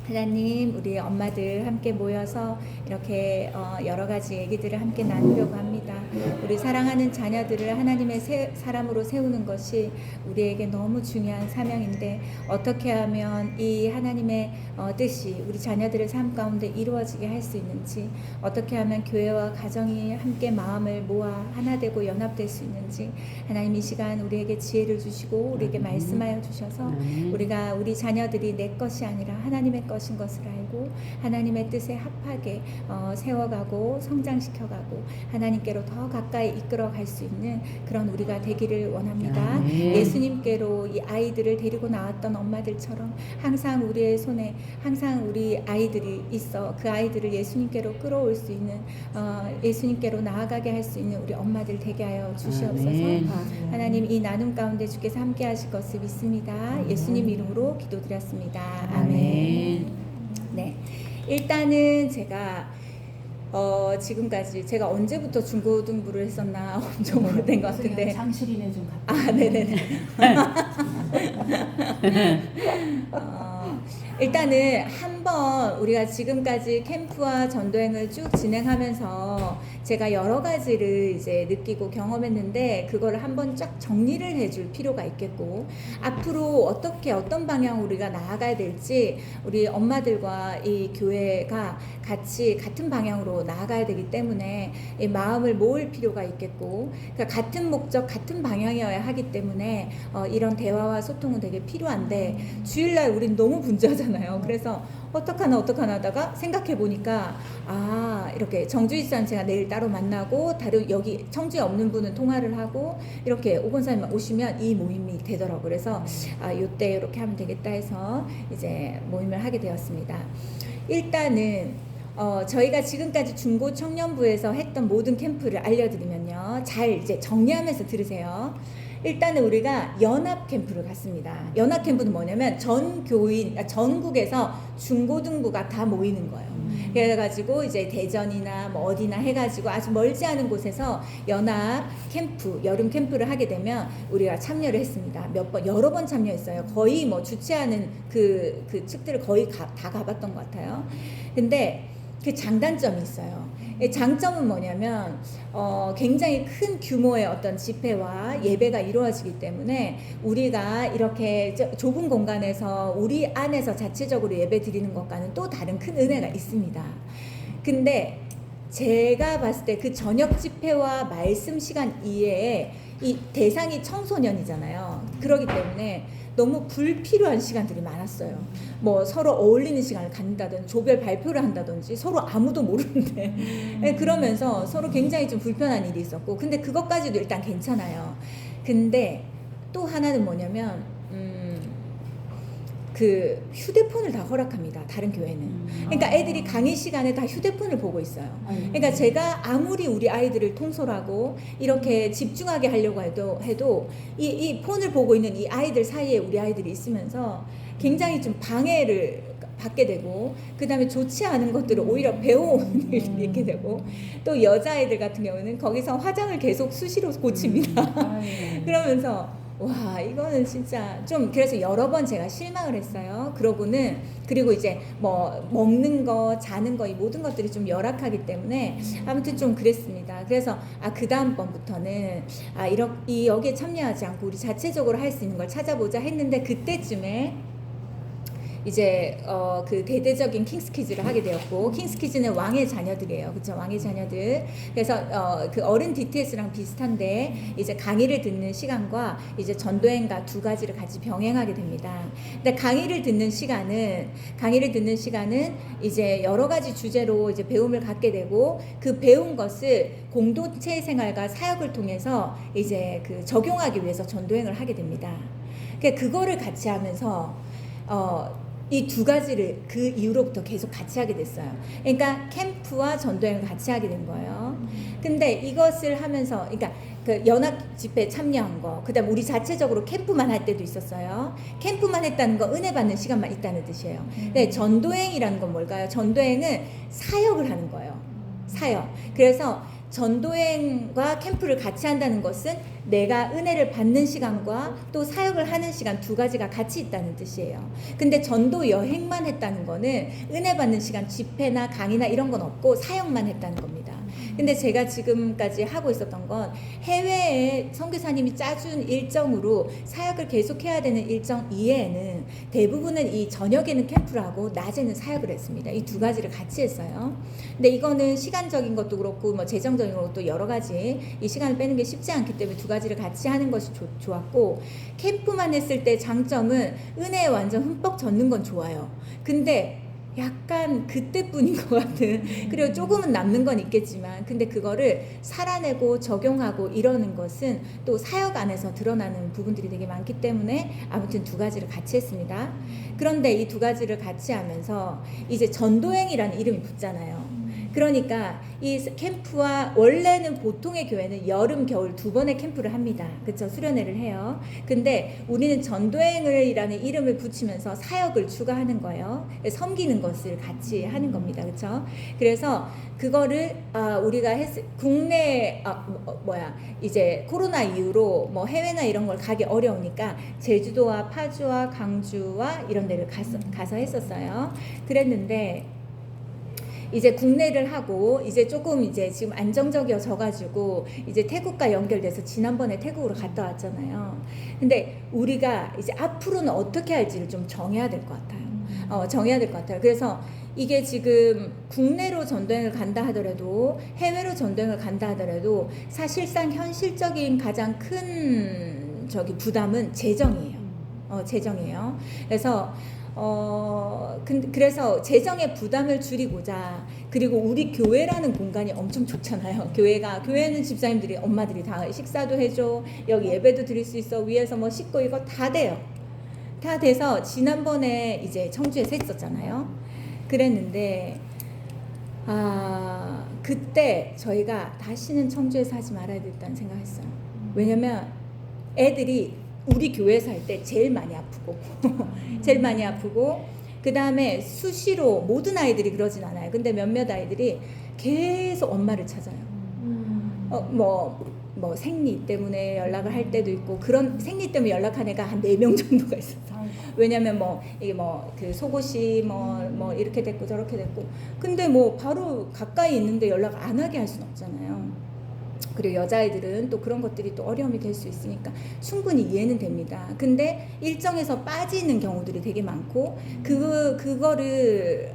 하나님, 우리 엄마들 함께 모여서 이렇게 여러 가지 얘기들을 함께 나누려고 합니다. 우리 사랑하는 자녀들을 하나님의 사람으로 세우는 것이 우리에게 너무 중요한 사명인데, 어떻게 하면 이 하나님의 뜻이 우리 자녀들의 삶 가운데 이루어지게 할 수 있는지, 어떻게 하면 교회와 가정이 함께 마음을 모아 하나 되고 연합될 수 있는지, 하나님 이 시간 우리에게 지혜를 주시고 우리에게 말씀하여 주셔서 우리가 우리 자녀들이 내 것이 아니라 하나님의 것인 것을 알고 하나님의 뜻에 합하게 세워가고 성장시켜가고 하나님께로 더 가까이 이끌어갈 수 있는 그런 우리가 되기를 원합니다. 예수님께로 이 아이들을 데리고 나왔던 엄마들처럼 항상 우리의 손에 항상 우리 아이들이 있어 그 아이들을 예수님께로 끌어올 수 있는 예수님께로 나아가게 할 수 있는 우리 엄마들 되게 하여 주시옵소서. 하나님, 이 나눔 가운데 주께서 함께 하실 것을 믿습니다. 예수님 이름으로 기도드렸습니다. 아멘. 네, 일단은 제가 지금까지 제가 언제부터 중고등부를 했었나 엄청 오래된 것 같은데 장실이네 좀 갖다. 네네네. 일단은 한번 우리가 지금까지 캠프와 전도행을 쭉 진행하면서 제가 여러 가지를 이제 느끼고 경험했는데, 그거를 한번 쫙 정리를 해줄 필요가 있겠고, 앞으로 어떻게 어떤 방향으로 우리가 나아가야 될지 우리 엄마들과 이 교회가 같이 같은 방향으로 나아가야 되기 때문에 이 마음을 모을 필요가 있겠고, 그러니까 같은 목적 같은 방향이어야 하기 때문에 이런 대화와 소통은 되게 필요한데, 주일날 우린 너무 분주하잖아요. 그래서 어떡하나 하다가 생각해 보니까 이렇게 정주희산 제가 내일 따로 만나고 다른 여기 청주에 없는 분은 통화를 하고 이렇게 오건사님만 오시면 이 모임이 되더라고요. 그래서 요때 이렇게 하면 되겠다 해서 이제 모임을 하게 되었습니다. 일단은 저희가 지금까지 중고 청년부에서 했던 모든 캠프를 알려드리면요, 잘 이제 정리하면서 들으세요. 일단은 우리가 연합 캠프를 갔습니다. 연합 캠프는 뭐냐면 전 교인, 전국에서 중고등부가 다 모이는 거예요. 그래가지고 이제 대전이나 뭐 어디나 해가지고 아주 멀지 않은 곳에서 연합 캠프, 여름 캠프를 하게 되면 우리가 참여를 했습니다. 여러 번 참여했어요. 거의 뭐 주최하는 그 측들을 거의 다 가봤던 것 같아요. 근데 그 장단점이 있어요. 장점은 뭐냐면 굉장히 큰 규모의 어떤 집회와 예배가 이루어지기 때문에 우리가 이렇게 좁은 공간에서 우리 안에서 자체적으로 예배 드리는 것과는 또 다른 큰 은혜가 있습니다. 근데 제가 봤을 때 그 저녁 집회와 말씀 시간 이외에 이 대상이 청소년이잖아요. 그렇기 때문에 너무 불필요한 시간들이 많았어요. 뭐 서로 어울리는 시간을 갖는다든지 조별 발표를 한다든지 서로 아무도 모르는데 그러면서 서로 굉장히 좀 불편한 일이 있었고, 근데 그것까지도 일단 괜찮아요. 근데 또 하나는 뭐냐면 그 휴대폰을 다 허락합니다. 다른 교회는. 그러니까 애들이 강의 시간에 다 휴대폰을 보고 있어요. 그러니까 제가 아무리 우리 아이들을 통솔하고 이렇게 집중하게 하려고 해도 이 폰을 보고 있는 이 아이들 사이에 우리 아이들이 있으면서 굉장히 좀 방해를 받게 되고, 그 다음에 좋지 않은 것들을 오히려 배워오는 일이 있게 되고, 또 여자아이들 같은 경우는 거기서 화장을 계속 수시로 고칩니다. 그러면서 와, 이거는 진짜 좀, 그래서 여러 번 제가 실망을 했어요. 그리고 이제 뭐 먹는 거 자는 거 이 모든 것들이 좀 열악하기 때문에 아무튼 좀 그랬습니다. 그래서 그 다음번부터는 여기에 참여하지 않고 우리 자체적으로 할 수 있는 걸 찾아보자 했는데, 그때쯤에 이제 그 대대적인 킹스키즈를 하게 되었고, 킹스키즈는 왕의 자녀들이에요. 그렇죠? 왕의 자녀들. 그래서 그 어른 DTS랑 비슷한데 이제 강의를 듣는 시간과 이제 전도행과 두 가지를 같이 병행하게 됩니다. 근데 강의를 듣는 시간은 이제 여러 가지 주제로 이제 배움을 갖게 되고, 그 배운 것을 공동체 생활과 사역을 통해서 이제 그 적용하기 위해서 전도행을 하게 됩니다. 그러니까 그거를 같이 하면서 이 두 가지를 그 이후로부터 계속 같이 하게 됐어요. 그러니까 캠프와 전도행을 같이 하게 된 거예요. 근데 이것을 하면서, 그러니까 그 연합 집회 참여한 거, 그다음 우리 자체적으로 캠프만 할 때도 있었어요. 캠프만 했다는 거 은혜 받는 시간만 있다는 뜻이에요. 근데 전도행이라는 건 뭘까요? 전도행은 사역을 하는 거예요. 사역. 그래서 전도행과 캠프를 같이 한다는 것은 내가 은혜를 받는 시간과 또 사역을 하는 시간 두 가지가 같이 있다는 뜻이에요. 근데 전도 여행만 했다는 거는 은혜 받는 시간 집회나 강의나 이런 건 없고 사역만 했다는 겁니다. 근데 제가 지금까지 하고 있었던 건 해외에 선교사님이 짜준 일정으로 사역을 계속해야 되는 일정 이외에는 대부분은 이 저녁에는 캠프를 하고 낮에는 사역을 했습니다. 이 두 가지를 같이 했어요. 근데 이거는 시간적인 것도 그렇고 뭐 재정적인 것도 여러 가지 이 시간을 빼는 게 쉽지 않기 때문에 두 가지를 같이 하는 것이 좋았고, 캠프만 했을 때 장점은 은혜에 완전 흠뻑 젖는 건 좋아요. 근데 약간 그때뿐인 것 같은, 그리고 조금은 남는 건 있겠지만 근데 그거를 살아내고 적용하고 이러는 것은 또 사역 안에서 드러나는 부분들이 되게 많기 때문에 아무튼 두 가지를 같이 했습니다. 그런데 이 두 가지를 같이 하면서 이제 전도행이라는 이름이 붙잖아요. 그러니까 이 캠프와 원래는 보통의 교회는 여름 겨울 두 번의 캠프를 합니다. 그렇죠? 수련회를 해요. 근데 우리는 전도행을이라는 이름을 붙이면서 사역을 추가하는 거예요. 섬기는 것을 같이 하는 겁니다. 그렇죠? 그래서 그거를 우리가 국내 이제 코로나 이후로 뭐 해외나 이런 걸 가기 어려우니까 제주도와 파주와 강주와 이런 데를 가서 했었어요. 그랬는데 이제 국내를 하고 이제 조금 이제 지금 안정적이어져 가지고 이제 태국과 연결돼서 지난번에 태국으로 갔다 왔잖아요. 근데 우리가 이제 앞으로는 어떻게 할지를 좀 정해야 될 것 같아요. 정해야 될 것 같아요. 그래서 이게 지금 국내로 전도행을 간다 하더라도 해외로 전도행을 간다 하더라도 사실상 현실적인 가장 큰 부담은 재정이에요. 재정이에요. 그래서 재정의 부담을 줄이고자, 그리고 우리 교회라는 공간이 엄청 좋잖아요. 교회는 집사님들이, 엄마들이 다 식사도 해줘, 여기 예배도 드릴 수 있어, 위에서 뭐 씻고 이거 다 돼요. 다 돼서 지난번에 이제 청주에서 했었잖아요. 그랬는데 그때 저희가 다시는 청주에서 하지 말아야 되겠다는 생각했어요. 왜냐면 애들이 우리 교회에서 할 때 제일 많이 아프고 그 다음에 수시로 모든 아이들이 그러진 않아요. 근데 몇몇 아이들이 계속 엄마를 찾아요. 뭐 생리 때문에 연락을 할 때도 있고, 그런 생리 때문에 연락한 애가 한 4명 정도가 있었어요. 왜냐면 이게 그 속옷이 뭐 이렇게 됐고 저렇게 됐고, 근데 뭐 바로 가까이 있는데 연락 안 하게 할 수는 없잖아요. 그리고 여자아이들은 또 그런 것들이 또 어려움이 될 수 있으니까 충분히 이해는 됩니다. 근데 일정에서 빠지는 경우들이 되게 많고, 그거를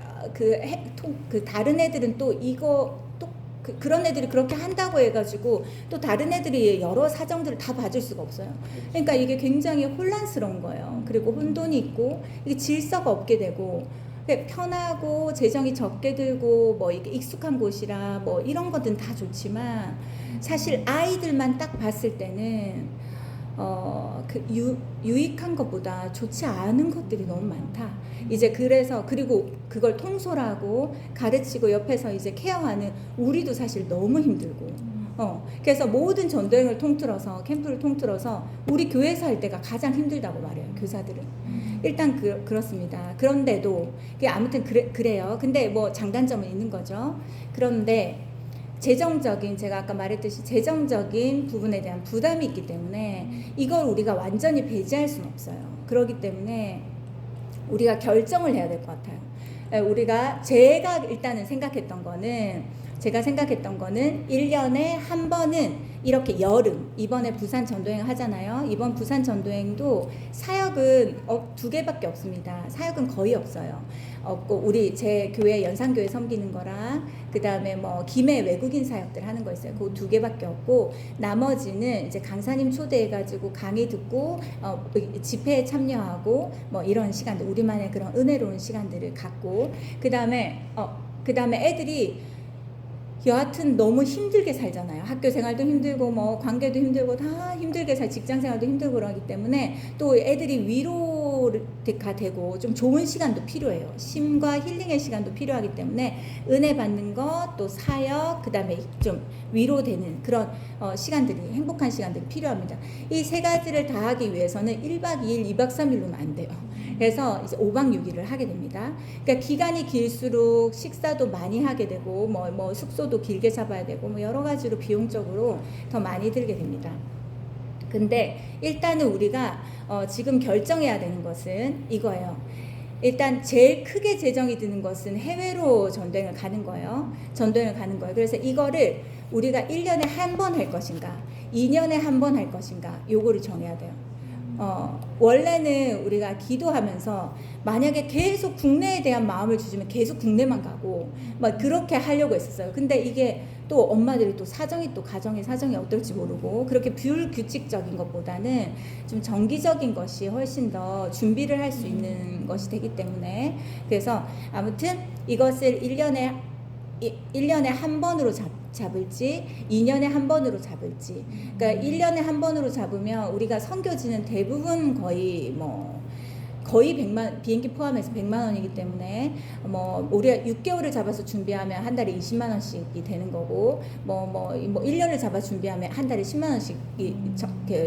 다른 애들은 또 그런 애들이 그렇게 한다고 해가지고 또 다른 애들이 여러 사정들을 다 봐줄 수가 없어요. 그러니까 이게 굉장히 혼란스러운 거예요. 그리고 혼돈이 있고 이게 질서가 없게 되고, 편하고 재정이 적게 들고 뭐 이게 익숙한 곳이라 뭐 이런 것들은 다 좋지만 사실 아이들만 딱 봤을 때는 유익한 것보다 좋지 않은 것들이 너무 많다. 이제 그리고 그걸 통솔하고 가르치고 옆에서 이제 케어하는 우리도 사실 너무 힘들고, 그래서 모든 전도행을 통틀어서, 캠프를 통틀어서 우리 교회에서 할 때가 가장 힘들다고 말해요, 교사들은. 일단 그렇습니다. 그런데도 아무튼 그래요. 근데 뭐 장단점은 있는 거죠. 그런데 제가 아까 말했듯이 재정적인 부분에 대한 부담이 있기 때문에 이걸 우리가 완전히 배제할 수는 없어요. 그렇기 때문에 우리가 결정을 해야 될 것 같아요. 제가 일단은 생각했던 거는 1년에 한 번은 이렇게 이번에 부산 전도행 하잖아요. 이번 부산 전도행도 사역은 2개밖에 없습니다. 사역은 거의 없어요. 없고, 제 교회 연산교회 섬기는 거랑 그 다음에 뭐 김해 외국인 사역들 하는 거 있어요. 그 2개밖에 없고, 나머지는 이제 강사님 초대해가지고 강의 듣고 집회에 참여하고 뭐 이런 시간들, 우리만의 그런 은혜로운 시간들을 갖고, 그 다음에 애들이 여하튼 너무 힘들게 살잖아요. 학교 생활도 힘들고 뭐 관계도 힘들고 다 힘들게 직장 생활도 힘들고 그러기 때문에 또 애들이 위로가 되고 좀 좋은 시간도 필요해요. 쉼과 힐링의 시간도 필요하기 때문에 은혜 받는 것, 또 사역, 그 다음에 좀 위로되는 그런 시간들이, 행복한 시간들이 필요합니다. 이 세 가지를 다 하기 위해서는 1박 2일, 2박 3일로는 안 돼요. 그래서 이제 5박 6일을 하게 됩니다. 그러니까 기간이 길수록 식사도 많이 하게 되고, 뭐 숙소도 길게 잡아야 되고, 뭐 여러 가지로 비용적으로 더 많이 들게 됩니다. 근데 일단은 우리가 지금 결정해야 되는 것은 이거예요. 일단 제일 크게 재정이 드는 것은 해외로 전도행을 가는 거예요. 전도행을 가는 거예요. 그래서 이거를 우리가 1년에 한 번 할 것인가, 2년에 한 번 할 것인가, 요거를 정해야 돼요. 원래는 우리가 기도하면서 만약에 계속 국내에 대한 마음을 주시면 계속 국내만 가고 막 그렇게 하려고 했었어요. 근데 이게 또 엄마들이 또 사정이, 또 가정의 사정이 어떨지 모르고 그렇게 불규칙적인 것보다는 좀 정기적인 것이 훨씬 더 준비를 할 수 있는 것이 되기 때문에, 그래서 아무튼 이것을 1년에 한 번으로 잡을지 2년에 한 번으로 잡을지, 그러니까 1년에 한 번으로 잡으면 우리가 선교지는 대부분 거의 100만, 비행기 포함해서 100만 원이기 때문에 우리가 6개월을 잡아서 준비하면 한 달에 20만 원씩이 되는 거고, 1년을 잡아 준비하면 한 달에 10만 원씩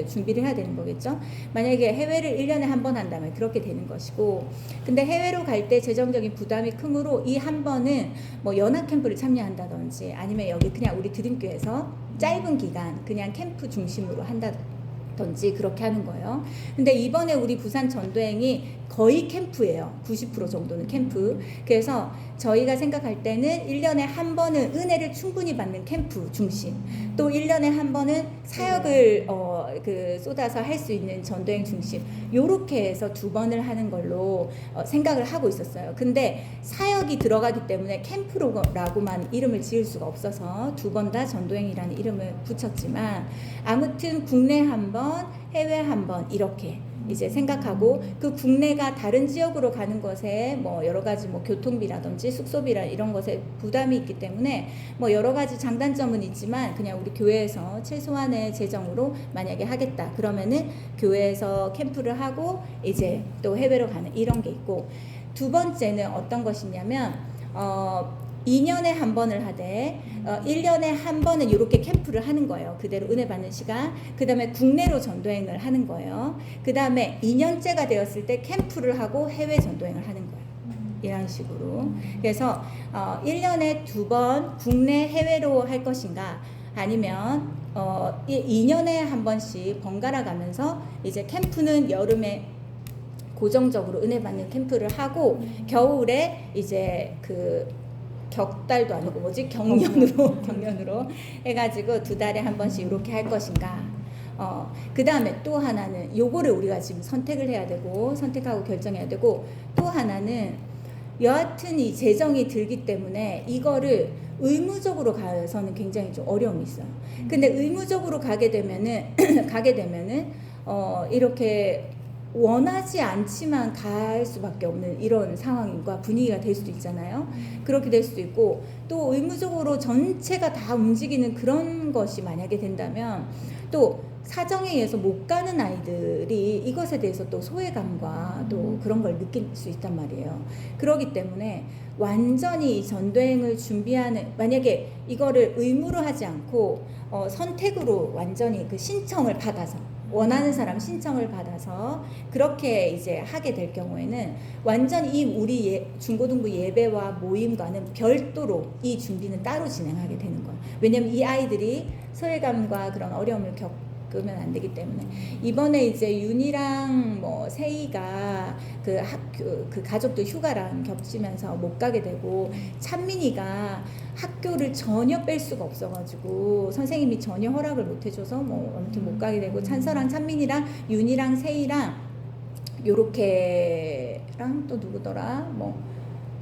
준비를 해야 되는 거겠죠. 만약에 해외를 1년에 한 번 한다면 그렇게 되는 것이고, 근데 해외로 갈 때 재정적인 부담이 크므로 이 한 번은 연합 캠프를 참여한다든지 아니면 여기 그냥 우리 드림교에서 짧은 기간 그냥 캠프 중심으로 한다든지 그렇게 하는 거예요. 근데 이번에 우리 부산 전도행이 거의 캠프예요. 90% 정도는 캠프. 그래서 저희가 생각할 때는 1년에 한 번은 은혜를 충분히 받는 캠프 중심, 또 1년에 한 번은 사역을 쏟아서 할 수 있는 전도행 중심, 요렇게 해서 2번을 하는 걸로 생각을 하고 있었어요. 근데 사역이 들어가기 때문에 캠프라고만 이름을 지을 수가 없어서 2번 다 전도행이라는 이름을 붙였지만, 아무튼 국내 한 번, 해외 한 번 이렇게 이제 생각하고, 그 국내가 다른 지역으로 가는 것에 여러 가지 교통비라든지 숙소비라 이런 것에 부담이 있기 때문에 여러 가지 장단점은 있지만, 그냥 우리 교회에서 최소한의 재정으로 만약에 하겠다 그러면은 교회에서 캠프를 하고 이제 또 해외로 가는 이런 게 있고, 두 번째는 어떤 것이냐면 2년에 한 번을 하되 1년에 한 번은 이렇게 캠프를 하는 거예요. 그대로 은혜 받는 시간. 그 다음에 국내로 전도행을 하는 거예요. 그 다음에 2년째가 되었을 때 캠프를 하고 해외 전도행을 하는 거예요. 이런 식으로. 그래서 1년에 2번 국내 해외로 할 것인가, 아니면 2년에 한 번씩 번갈아 가면서 이제 캠프는 여름에 고정적으로 은혜 받는 캠프를 하고, 겨울에 이제 격달도 아니고 경련으로 해가지고 2달에 한 번씩 이렇게 할 것인가. 그 다음에 또 하나는 요거를 우리가 지금 선택을 해야 되고, 선택하고 결정해야 되고, 또 하나는 여하튼 이 재정이 들기 때문에 이거를 의무적으로 가서는 굉장히 좀 어려움이 있어요. 근데 의무적으로 가게 되면은 이렇게 원하지 않지만 갈 수밖에 없는 이런 상황과 분위기가 될 수도 있잖아요. 그렇게 될 수도 있고, 또 의무적으로 전체가 다 움직이는 그런 것이 만약에 된다면 또 사정에 의해서 못 가는 아이들이 이것에 대해서 또 소외감과 또 그런 걸 느낄 수 있단 말이에요. 그렇기 때문에 완전히 전도행을 준비하는, 만약에 이거를 의무로 하지 않고 선택으로 완전히 그 신청을 받아서, 원하는 사람 신청을 받아서 그렇게 이제 하게 될 경우에는 완전히 우리 중고등부 예배와 모임과는 별도로 이 준비는 따로 진행하게 되는 거예요. 왜냐면 이 아이들이 소외감과 그런 어려움을 겪으면 안 되기 때문에. 이번에 이제 윤이랑 세이가 그 가족들 휴가랑 겹치면서 못 가게 되고, 찬민이가 학교를 전혀 뺄 수가 없어가지고 선생님이 전혀 허락을 못 해줘서 아무튼 못 가게 되고, 찬서랑 찬민이랑 윤이랑 세이랑 요렇게랑 또 누구더라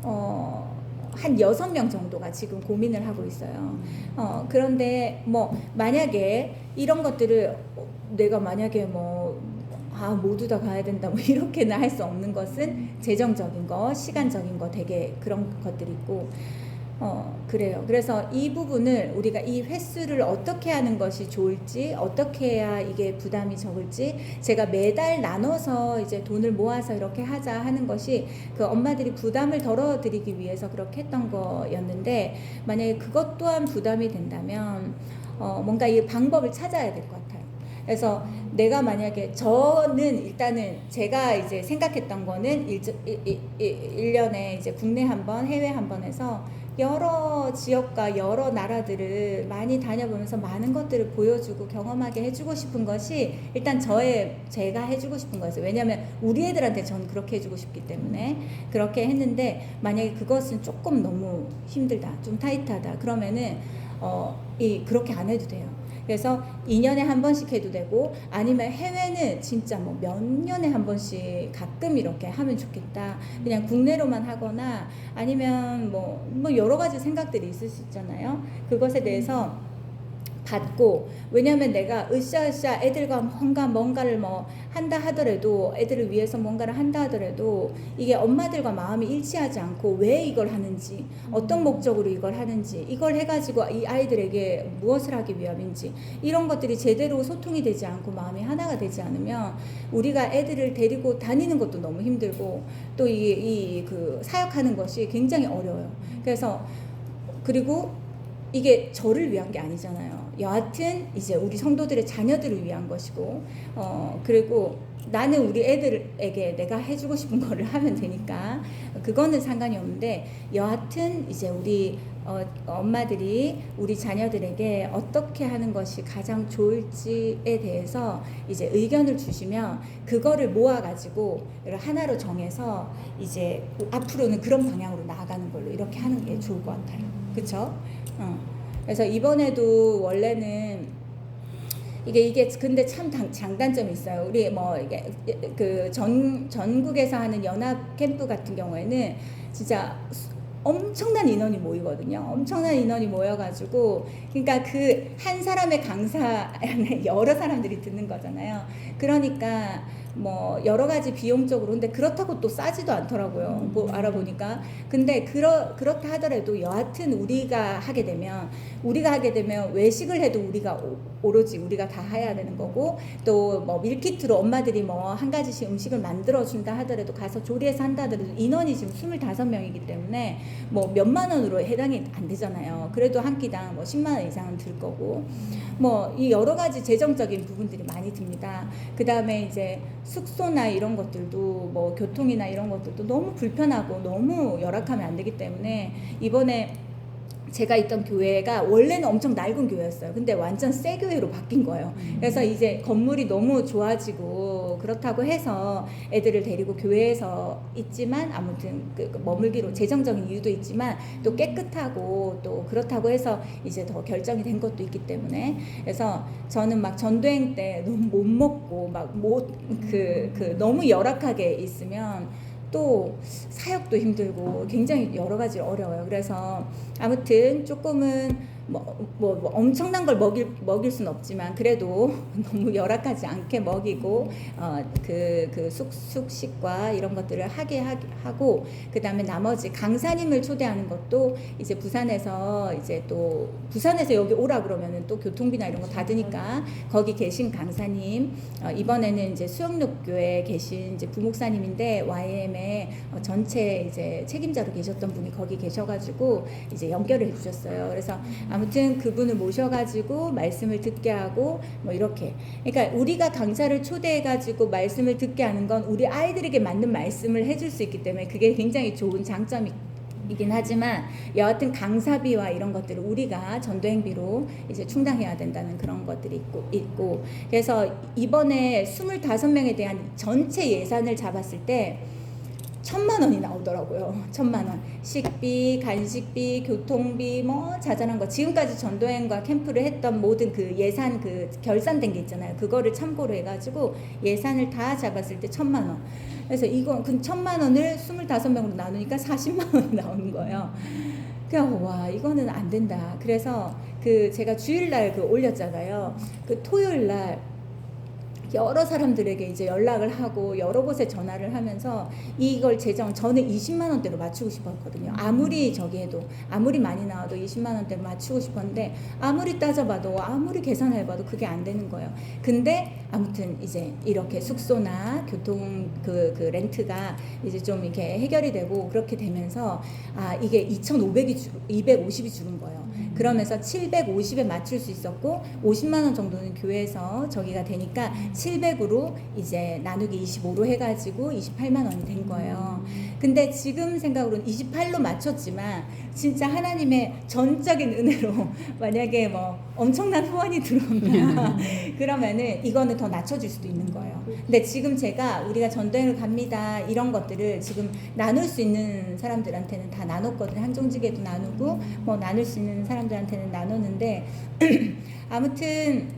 한 6명 정도가 지금 고민을 하고 있어요. 그런데 만약에 이런 것들을 내가 만약에 모두 다 가야 된다 이렇게는 할 수 없는 것은 재정적인 거, 시간적인 거, 되게 그런 것들이 있고, 그래요. 그래서 이 부분을 우리가 이 횟수를 어떻게 하는 것이 좋을지, 어떻게 해야 이게 부담이 적을지, 제가 매달 나눠서 이제 돈을 모아서 이렇게 하자 하는 것이 그 엄마들이 부담을 덜어드리기 위해서 그렇게 했던 거였는데, 만약에 그것 또한 부담이 된다면, 뭔가 이 방법을 찾아야 될 것 같아요. 그래서 내가 만약에 저는 일단은 제가 이제 생각했던 거는 1년에 이제 국내 한 번, 해외 한 번 해서 여러 지역과 여러 나라들을 많이 다녀보면서 많은 것들을 보여주고 경험하게 해주고 싶은 것이 일단 제가 해주고 싶은 거였어요. 왜냐하면 우리 애들한테 전 그렇게 해주고 싶기 때문에 그렇게 했는데, 만약에 그것은 조금 너무 힘들다, 좀 타이트하다, 그러면은 그렇게 안 해도 돼요. 그래서 2년에 한 번씩 해도 되고, 아니면 해외는 진짜 뭐 몇 년에 한 번씩 가끔 이렇게 하면 좋겠다. 그냥 국내로만 하거나, 아니면 뭐 여러 가지 생각들이 있을 수 있잖아요. 그것에 대해서 받고, 왜냐면 내가 으쌰으쌰 애들과 뭔가를 뭐 한다 하더라도, 애들을 위해서 뭔가를 한다 하더라도 이게 엄마들과 마음이 일치하지 않고 왜 이걸 하는지, 어떤 목적으로 이걸 하는지, 이걸 해가지고 이 아이들에게 무엇을 하기 위함인지, 이런 것들이 제대로 소통이 되지 않고 마음이 하나가 되지 않으면 우리가 애들을 데리고 다니는 것도 너무 힘들고, 또 그 사역하는 것이 굉장히 어려워요. 그래서 그리고 이게 저를 위한 게 아니잖아요. 여하튼 이제 우리 성도들의 자녀들을 위한 것이고, 그리고 나는 우리 애들에게 내가 해주고 싶은 거를 하면 되니까 그거는 상관이 없는데, 여하튼 이제 우리 엄마들이 우리 자녀들에게 어떻게 하는 것이 가장 좋을지에 대해서 이제 의견을 주시면 그거를 모아가지고 하나로 정해서 이제 앞으로는 그런 방향으로 나아가는 걸로 이렇게 하는 게 좋을 것 같아요. 그쵸? 그래서 이번에도 원래는 이게 근데 참 장단점이 있어요. 우리 뭐 이게 그 전국에서 하는 연합 캠프 같은 경우에는 진짜 엄청난 인원이 모이거든요. 엄청난 인원이 모여가지고, 그러니까 그 한 사람의 강사 안에 여러 사람들이 듣는 거잖아요. 그러니까 뭐 여러 가지 비용적으로, 근데 그렇다고 또 싸지도 않더라고요. 뭐 알아보니까. 근데 그렇다 하더라도 여하튼 우리가 하게 되면 외식을 해도 오로지 우리가 다 해야 되는 거고, 또 뭐 밀키트로 엄마들이 뭐 한 가지씩 음식을 만들어 준다 하더라도, 가서 조리해서 한다 하더라도 인원이 지금 25명이기 때문에 뭐 몇만 원으로 해당이 안 되잖아요. 그래도 한 끼당 뭐 10만 원 이상은 들 거고, 뭐 이 여러 가지 재정적인 부분들이 많이 듭니다. 그 다음에 이제 숙소나 이런 것들도, 뭐 교통이나 이런 것들도 너무 불편하고 너무 열악하면 안 되기 때문에, 이번에 제가 있던 교회가 원래는 엄청 낡은 교회였어요. 근데 완전 새 교회로 바뀐 거예요. 그래서 이제 건물이 너무 좋아지고 그렇다고 해서 애들을 데리고 교회에서 있지만, 아무튼 머물기로 재정적인 이유도 있지만 또 깨끗하고 또 그렇다고 해서 이제 더 결정이 된 것도 있기 때문에, 그래서 저는 막 전도행 때 너무 못 먹고 막 너무 열악하게 있으면 또 사역도 힘들고 굉장히 여러 가지 어려워요. 그래서 아무튼 조금은 뭐 엄청난 걸 먹일 수는 없지만, 그래도 너무 열악하지 않게 먹이고, 그 숙식과 이런 것들을 하게 하고, 그 다음에 나머지 강사님을 초대하는 것도 이제 부산에서 여기 오라 그러면은 또 교통비나 이런 거 다 드니까, 거기 계신 강사님, 이번에는 이제 수영록교에 계신 이제 부목사님인데, YM의 전체 이제 책임자로 계셨던 분이 거기 계셔가지고 이제 연결을 해주셨어요. 그래서 아무튼 그분을 모셔가지고 말씀을 듣게 하고 뭐 이렇게, 그러니까 우리가 강사를 초대해가지고 말씀을 듣게 하는 건 우리 아이들에게 맞는 말씀을 해줄 수 있기 때문에 그게 굉장히 좋은 장점이긴 하지만, 여하튼 강사비와 이런 것들을 우리가 전도행비로 이제 충당해야 된다는 그런 것들이 있고, 그래서 이번에 25명에 대한 전체 예산을 잡았을 때 1,000만 원이 나오더라고요. 1,000만 원. 식비, 간식비, 교통비, 뭐 자잘한 거. 지금까지 전도행과 캠프를 했던 모든 그 예산, 그 결산된 게 있잖아요. 그거를 참고로 해가지고 예산을 다 잡았을 때 1,000만 원. 그래서 그 1,000만 원을 25명으로 나누니까 40만 원이 나오는 거예요. 그냥 와, 이거는 안 된다. 그래서 제가 주일날 올렸잖아요. 그 토요일날 여러 사람들에게 이제 연락을 하고 여러 곳에 전화를 하면서 이걸 저는 20만 원대로 맞추고 싶었거든요. 아무리 저기 해도 아무리 많이 나와도 20만 원대로 맞추고 싶었는데 아무리 따져봐도 아무리 계산해봐도 그게 안 되는 거예요. 근데 아무튼 이제 이렇게 숙소나 교통 그 렌트가 이제 좀 이렇게 해결이 되고 그렇게 되면서 이게 250이 줄은 거예요. 그러면서 750에 맞출 수 있었고 50만 원 정도는 교회에서 저기가 되니까 700으로 이제 나누기 25로 해가지고 28만 원이 된 거예요. 근데 지금 생각으로는 28로 맞췄지만 진짜 하나님의 전적인 은혜로 만약에 뭐 엄청난 후원이 들어온다 그러면은 이거는 더 낮춰줄 수도 있는 거예요. 근데 지금 우리가 전도행을 갑니다 이런 것들을 지금 나눌 수 있는 사람들한테는 다 나눴거든요. 한종직에도 나누고 뭐 나눌 수 있는 사람들한테는 나눴는데 아무튼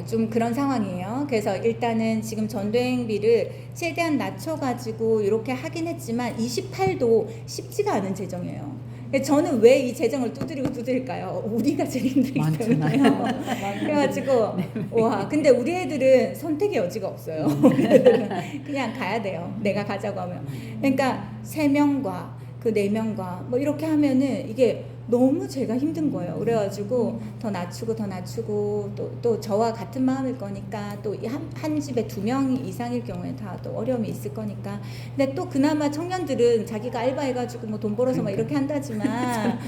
좀 그런 상황이에요. 그래서 일단은 지금 전도행비를 최대한 낮춰가지고 이렇게 하긴 했지만 28도 쉽지가 않은 재정이에요. 저는 왜 이 재정을 두드릴까요? 우리가 제일 힘들기 때문에요. 그래가지고 와 근데 우리 애들은 선택의 여지가 없어요. 그냥 가야 돼요. 내가 가자고 하면. 그러니까 3명과 그 4명과 뭐 이렇게 하면은 이게 너무 제가 힘든 거예요. 그래가지고 더 낮추고 또 저와 같은 마음일 거니까 또 한 집에 2명 이상일 경우에 다 또 어려움이 있을 거니까. 근데 또 그나마 청년들은 자기가 알바해가지고 뭐 돈 벌어서 막 이렇게 한다지만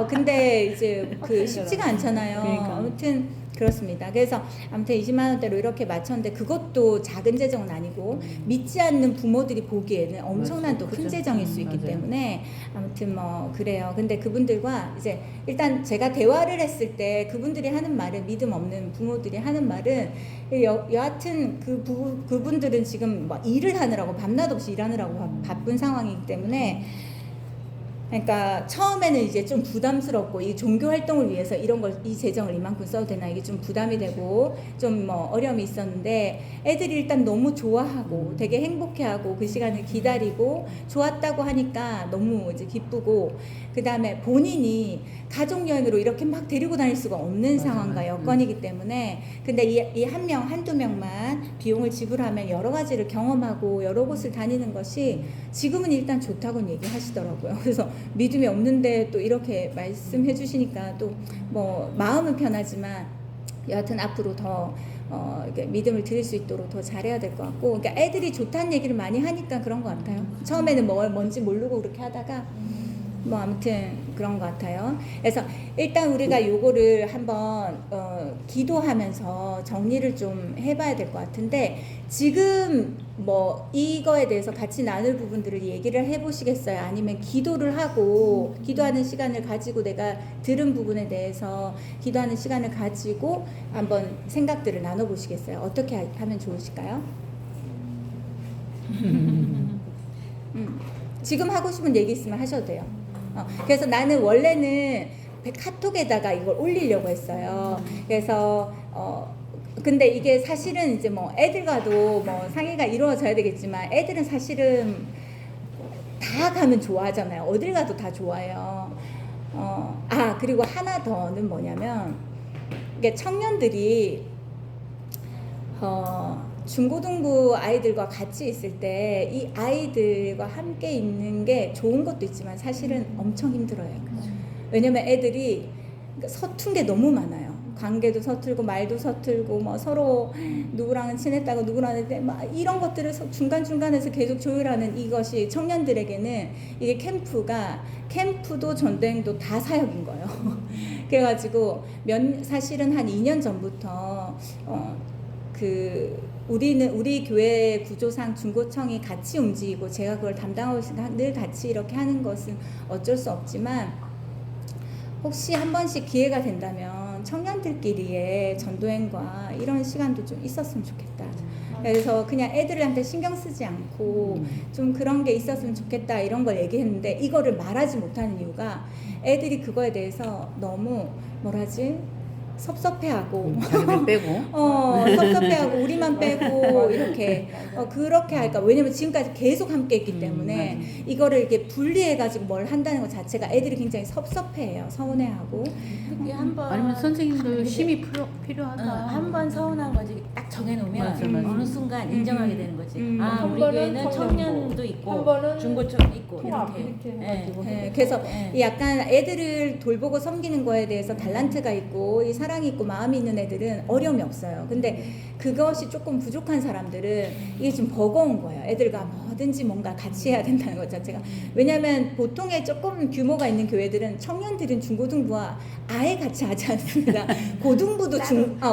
근데 이제 쉽지가 않잖아요. 아무튼 그렇습니다. 그래서 아무튼 20만 원대로 이렇게 맞췄는데 그것도 작은 재정은 아니고 믿지 않는 부모들이 보기에는 엄청난 또 큰 재정일 수 있기 때문에 아무튼 뭐 그래요. 근데 그분들과 이제 일단 제가 대화를 했을 때 그분들이 하는 말은 믿음 없는 부모들이 하는 말은 여하튼 그분들은 지금 뭐 일을 하느라고 밤낮 없이 일하느라고 바쁜 상황이기 때문에 그러니까 처음에는 이제 좀 부담스럽고 이 종교 활동을 위해서 이 재정을 이만큼 써도 되나 이게 좀 부담이 되고 좀 뭐 어려움이 있었는데 애들이 일단 너무 좋아하고 되게 행복해하고 그 시간을 기다리고 좋았다고 하니까 너무 이제 기쁘고 그 다음에 본인이 가족 여행으로 이렇게 막 데리고 다닐 수가 없는 상황과 여건이기 때문에 근데 이 한 명, 한두 명만 비용을 지불하면 여러 가지를 경험하고 여러 곳을 다니는 것이 지금은 일단 좋다고는 얘기하시더라고요. 그래서 믿음이 없는데 또 이렇게 말씀해 주시니까 또 뭐 마음은 편하지만 여하튼 앞으로 더 이렇게 믿음을 드릴 수 있도록 더 잘해야 될 것 같고 그러니까 애들이 좋다는 얘기를 많이 하니까 그런 것 같아요. 처음에는 뭔지 모르고 그렇게 하다가 뭐 아무튼 그런 것 같아요. 그래서 일단 우리가 요거를 한번 기도하면서 정리를 좀 해봐야 될 것 같은데 지금 뭐 이거에 대해서 같이 나눌 부분들을 얘기를 해보시겠어요? 아니면 기도를 하고 기도하는 시간을 가지고 내가 들은 부분에 대해서 기도하는 시간을 가지고 한번 생각들을 나눠보시겠어요? 어떻게 하면 좋으실까요? 지금 하고 싶은 얘기 있으면 하셔도 돼요. 그래서 나는 원래는 카톡에다가 이걸 올리려고 했어요. 그래서 근데 이게 사실은 이제 뭐 애들과도 뭐 상의가 이루어져야 되겠지만 애들은 사실은 다 가면 좋아하잖아요. 어딜 가도 다 좋아해요. 그리고 하나 더는 뭐냐면 이게 청년들이 중고등부 아이들과 같이 있을 때 이 아이들과 함께 있는 게 좋은 것도 있지만 사실은 엄청 힘들어요. 왜냐면 애들이 서툰 게 너무 많아요. 관계도 서툴고 말도 서툴고 뭐 서로 누구랑은 친했다고 누구랑은 막 이런 것들을 중간중간에서 계속 조율하는 이것이 청년들에게는 이게 캠프도 전도행도 다 사역인 거예요. 그래가지고 사실은 한 2년 전부터 우리 교회 구조상 중고청이 같이 움직이고 제가 그걸 담당하고 있으니까 늘 같이 이렇게 하는 것은 어쩔 수 없지만 혹시 한 번씩 기회가 된다면 청년들끼리의 전도행과 이런 시간도 좀 있었으면 좋겠다. 그래서 그냥 애들한테 신경 쓰지 않고 좀 그런 게 있었으면 좋겠다 이런 걸 얘기했는데 이거를 말하지 못하는 이유가 애들이 그거에 대해서 너무 섭섭해하고 자기들 빼고. 섭섭해하고 우리만 빼고 이렇게 그렇게 할까. 왜냐면 지금까지 계속 함께 했기 때문에 맞아. 이거를 이렇게 분리해가지고 뭘 한다는 것 자체가 애들이 굉장히 섭섭해해요. 서운해하고. 특히 한번 아니면 선생님도 힘이 필요하다. 한 번 서운한 거지 딱 정해놓으면 맞아, 맞아. 어느 순간 인정하게 되는 거지. 한 우리 번은 교회는 청년도 한 있고 번은 중고청 있고 통합 이렇게. 이렇게 해가지고 그래서 네. 이 약간 애들을 돌보고 섬기는 거에 대해서 달란트가 있고 이 사랑이 있고 마음이 있는 애들은 어려움이 없어요. 근데 그것이 조금 부족한 사람들은 이게 좀 버거운 거예요. 애들과 뭐든지 뭔가 같이 해야 된다는 것 자체가. 왜냐하면 보통의 조금 규모가 있는 교회들은 청년들은 중고등부와 아예 같이 하지 않습니다. 고등부도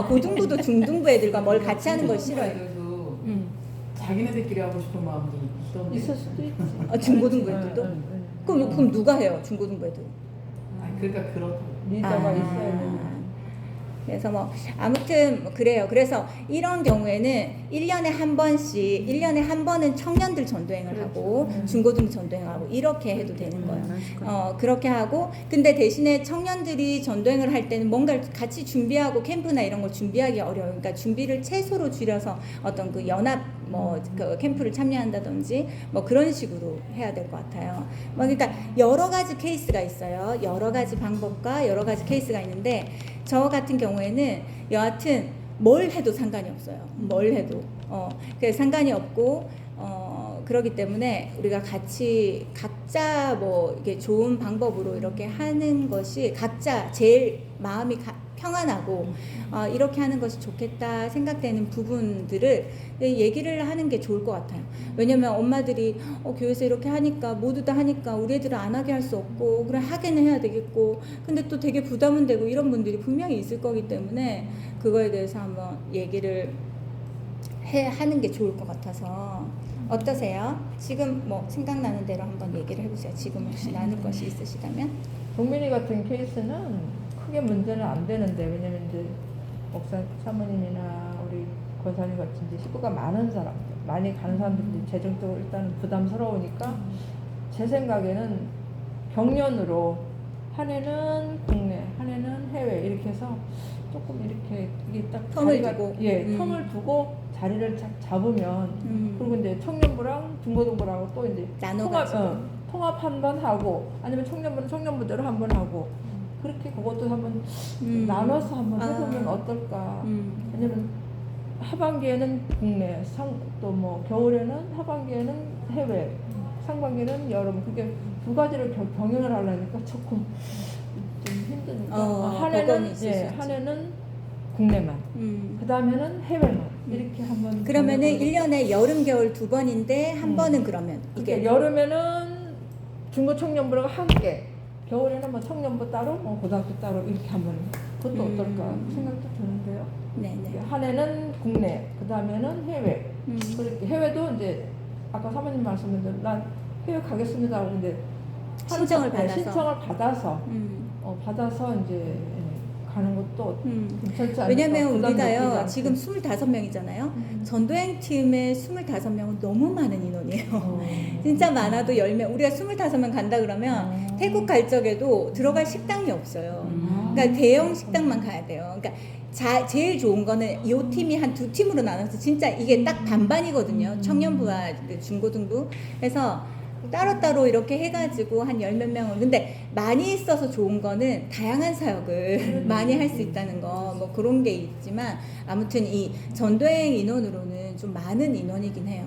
고등부도 중등부 애들과 뭘 같이 하는 걸 싫어해요. 그래도 자기네들끼리 하고 싶은 마음도 있던 있을 수도 있지. 중고등부 애들도? 그럼 누가 해요? 중고등부 애들? 그러니까 그렇다고. 리더가 있어야 되는. 그래서 뭐 아무튼 뭐 그래요. 그래서 이런 경우에는 1년에 한 번씩 1년에 한 번은 청년들 전도행을 하고 중고등 전도행을 하고 이렇게 해도 되는 거예요. 그렇게 하고 근데 대신에 청년들이 전도행을 할 때는 뭔가를 같이 준비하고 캠프나 이런 걸 준비하기 어려워요. 그러니까 준비를 최소로 줄여서 어떤 그 연합 그 캠프를 참여한다든지 뭐 그런 식으로 해야 될 것 같아요. 뭐 그러니까 여러 가지 케이스가 있어요. 여러 가지 방법과 여러 가지 케이스가 있는데 저 같은 경우에는 여하튼 뭘 해도 상관이 없어요. 뭘 해도 그래서 상관이 없고 그렇기 때문에 우리가 같이 각자 뭐 이게 좋은 방법으로 이렇게 하는 것이 각자 제일 마음이 평안하고 이렇게 하는 것이 좋겠다 생각되는 부분들을 얘기를 하는 게 좋을 것 같아요. 왜냐면 엄마들이 교회에서 이렇게 하니까 모두 다 하니까 우리 애들은 안 하게 할 수 없고 그래 하게는 해야 되겠고 근데 또 되게 부담은 되고 이런 분들이 분명히 있을 거기 때문에 그거에 대해서 한번 얘기를 하는 게 좋을 것 같아서 어떠세요? 지금 뭐 생각나는 대로 한번 얘기를 해보세요. 지금 혹시 나눌 것이 있으시다면? 동민이 같은 케이스는 크게 문제는 안 되는데 왜냐면 이제 목사 사모님이나 우리 권사님 같은 이제 식구가 많은 사람들 많이 가는 사람들이 재정적으로 일단 부담스러우니까 제 생각에는 경련으로 한 해는 국내 한 해는 해외 이렇게 해서 조금 이렇게 이게 딱 텀을 자리가- 두고. 텀을 두고 자리를 잡으면 그리고 이제 청년부랑 중고등부랑 또 이제 나눠가지고. 통합 한 번 하고 아니면 청년부는 청년부대로 한 번 하고 그렇게 그것도 한번 나눠서 한번 해보면 어떨까. 왜냐면 하반기에는 국내, 또 뭐 겨울에는 하반기에는 해외, 상반기에는 여름. 그게 두 가지를 병행을 하려니까 조금 좀 힘드니까 한 그건 해는 있을 수 있지. 한 해는 국내만, 그 다음에는 해외만 이렇게 한번. 그러면은 병행을 1년에 여름 겨울 두 번인데 한 번은 그러면 이게 그러니까 여름에는 중고 청년부랑 함께, 겨울에는 뭐 청년부 따로, 뭐 고등학교 따로 이렇게 한번. 그것도 어떨까 생각도 드는데요. 네네. 한 해는 국내, 그 다음에는 해외. 그렇게 해외도 이제 아까 사모님 말씀대로 난 해외 가겠습니다 하고 이제 신청을 네, 받아서. 신청을 받아서 받아서 이제 가는 것도 괜찮지 않을까. 왜냐면 부담 느끼지 우리가요 않고. 지금 25명이잖아요. 전도행 팀에 25명은 너무 많은 인원이에요. 진짜 많아도 10명. 우리가 25명 간다 그러면 태국 갈 적에도 들어갈 식당이 없어요. 그러니까 대형 식당만 가야 돼요. 그러니까 제일 좋은 거는 이 팀이 한 두 팀으로 나눠서 진짜 이게 딱 반반이거든요. 청년부와 중고등부. 그래서 따로따로 이렇게 해가지고 한 10몇 명을. 근데 많이 있어서 좋은 거는 다양한 사역을 많이 할 수 있다는 거, 뭐 그런 게 있지만 아무튼 이 전도행 인원으로는 좀 많은 인원이긴 해요.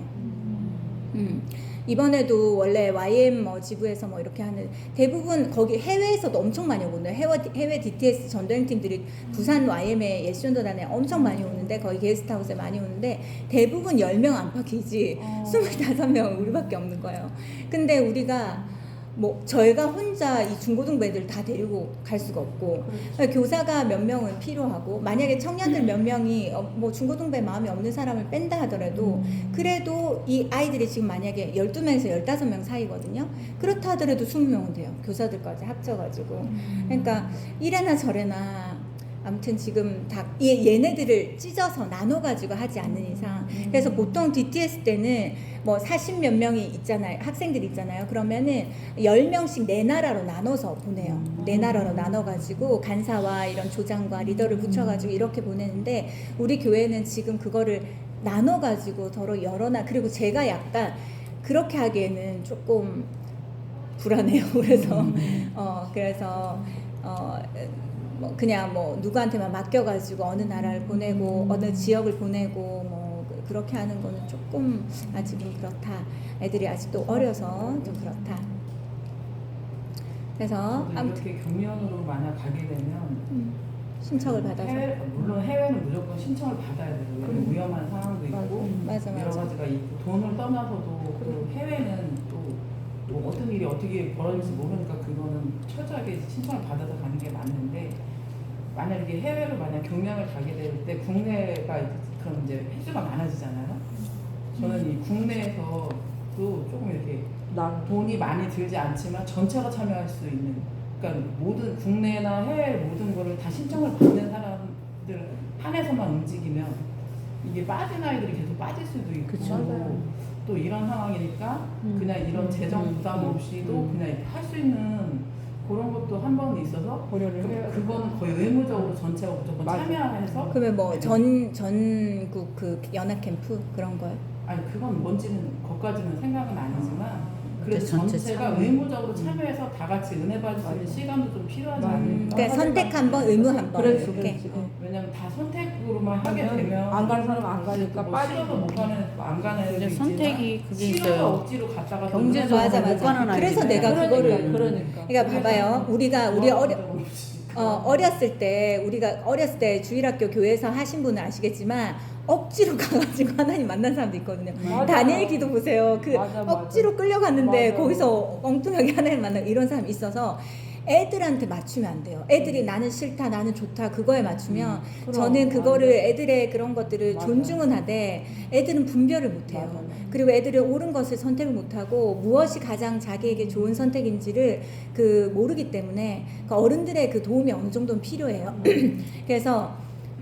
이번에도 원래 YM 뭐 지부에서 뭐 이렇게 하는 대부분 거기 해외에서도 엄청 많이 오거든요. 해외 DTS 전도행 팀들이 부산 YM에 예수전도단에 엄청 많이 오는데 거기 게스트하우스에 많이 오는데 대부분 10명 안팎이지 25명 우리밖에 없는 거예요. 근데 우리가 뭐 저희가 혼자 이 중고등부 애들 다 데리고 갈 수가 없고 교사가 몇 명은 필요하고 만약에 청년들 몇 명이 뭐 중고등부에 마음이 없는 사람을 뺀다 하더라도 그래도 이 아이들이 지금 만약에 12명에서 15명 사이거든요. 그렇다 하더라도 20명은 돼요. 교사들까지 합쳐가지고. 그러니까 이래나 저래나 아무튼 지금 다 얘네들을 찢어서 나눠 가지고 하지 않는 이상 그래서 보통 DTS 때는 뭐 40몇 명이 있잖아요. 학생들 있잖아요. 그러면은 10명씩 네 나라로 나눠서 보내요. 네 나라로 나눠 가지고 간사와 이런 조장과 리더를 붙여 가지고 이렇게 보내는데 우리 교회는 지금 그거를 나눠 가지고 서로 여러 그리고 제가 약간 그렇게 하기에는 조금 불안해요. 그래서 뭐 그냥 뭐 누구한테만 맡겨가지고 어느 나라를 보내고 어느 지역을 보내고 뭐 그렇게 하는 거는 조금 아직은 그렇다. 애들이 아직도 어려서 좀 그렇다. 그래서 아무튼 이렇게 경연으로 만약 가게 되면 신청을 받아서 물론 해외는 무조건 신청을 받아야 돼요. 왜냐면 위험한 상황도 있고 맞아. 여러 가지가 있고 돈을 떠나서도 그 해외는 뭐 어떤 일이 어떻게 벌어질지 모르니까 그거는 철저하게 신청을 받아서 가는 게 맞는데 만약에 해외로 만약 경영을 가게 될 때 국내가 그럼 이제 횟수가 많아지잖아요. 저는 이 국내에서도 조금 이렇게 돈이 많이 들지 않지만 전체가 참여할 수 있는 그러니까 모든 국내나 해외 모든 거를 다 신청을 받는 사람들 한해서만 움직이면 이게 빠진 아이들이 계속 빠질 수도 있고 또 이런 상황이니까 그냥 이런 재정 부담 없이도 그냥 할 수 있는 그런 것도 한 번 있어서 고려를 해야 그거는 거의 의무적으로 전체가 무조건 참여해서 그러면 뭐 전국 그 연합 캠프 그런 거요? 아니 그건 뭔지는 거기까지는 생각은 아니지만 그래서 전체 전체가 참여. 의무적으로 참여해서 다 같이 은혜 받을 수 있는 시간도 좀 필요하지 않을까. 그러니까 선택 한 번, 의무 한 번. 그렇지, 이렇게. 그렇지. 왜냐면 다 선택으로만 하게 되면 안 가는 사람 안 가니까 뭐 빠져서 싫어서 못 가는 안 가는 애도 이제 있지만 선택이 그게 싫어서 있어요. 억지로 갔다가 또 경제적으로 은혜 맞아, 받을 맞아. 못 가는 그래서 아이들이 내가 그거를 그러니까 봐봐요. 우리 어, 어렸을 때 우리가 어렸을 때 주일학교 교회에서 하신 분은 아시겠지만 억지로 가가지고 하나님 만난 사람도 있거든요. 맞아. 다니엘 기도 보세요. 그 맞아, 맞아. 억지로 끌려갔는데 맞아. 거기서 엉뚱하게 하나님 만나 이런 사람이 있어서 애들한테 맞추면 안 돼요. 애들이 나는 싫다, 나는 좋다 그거에 맞추면 그럼, 저는 그거를 맞아. 애들의 그런 것들을 맞아. 존중은 하되 애들은 분별을 못해요. 맞아. 그리고 애들이 옳은 것을 선택을 못하고 무엇이 가장 자기에게 좋은 선택인지를 그 모르기 때문에 그 어른들의 그 도움이 어느 정도는 필요해요.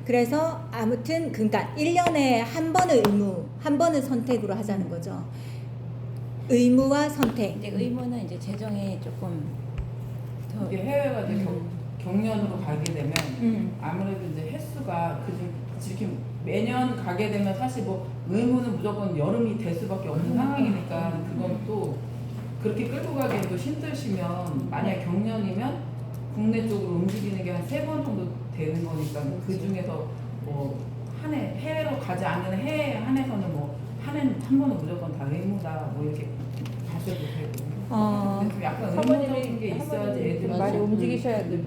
그래서 아무튼 그러니까 1년에 한 번은 의무, 한 번은 선택으로 하자는 거죠. 의무와 선택. 근데 의무는 이제 재정이 조금 더 이게 해외가 이제 경연으로 가게 되면 음. 아무래도 이제 횟수가 지금 매년 가게 되면 사실 뭐 의무는 무조건 여름이 될 수밖에 없는 상황이니까 그건 또 그렇게 끌고 가기에도 힘드시면 만약 경연이면 국내 쪽으로 움직이는 게 한 3번 정도 되는 거니까 그 중에서 뭐 한 해 해외로 가지 않는 해에 한해서는 뭐 한 해는 한 번은 무조건 다 의무다 뭐 이렇게 가셔도 되고 근데 좀 약간 의무적인 게 있어야지 애들이 많이 좀 움직이셔야 돼.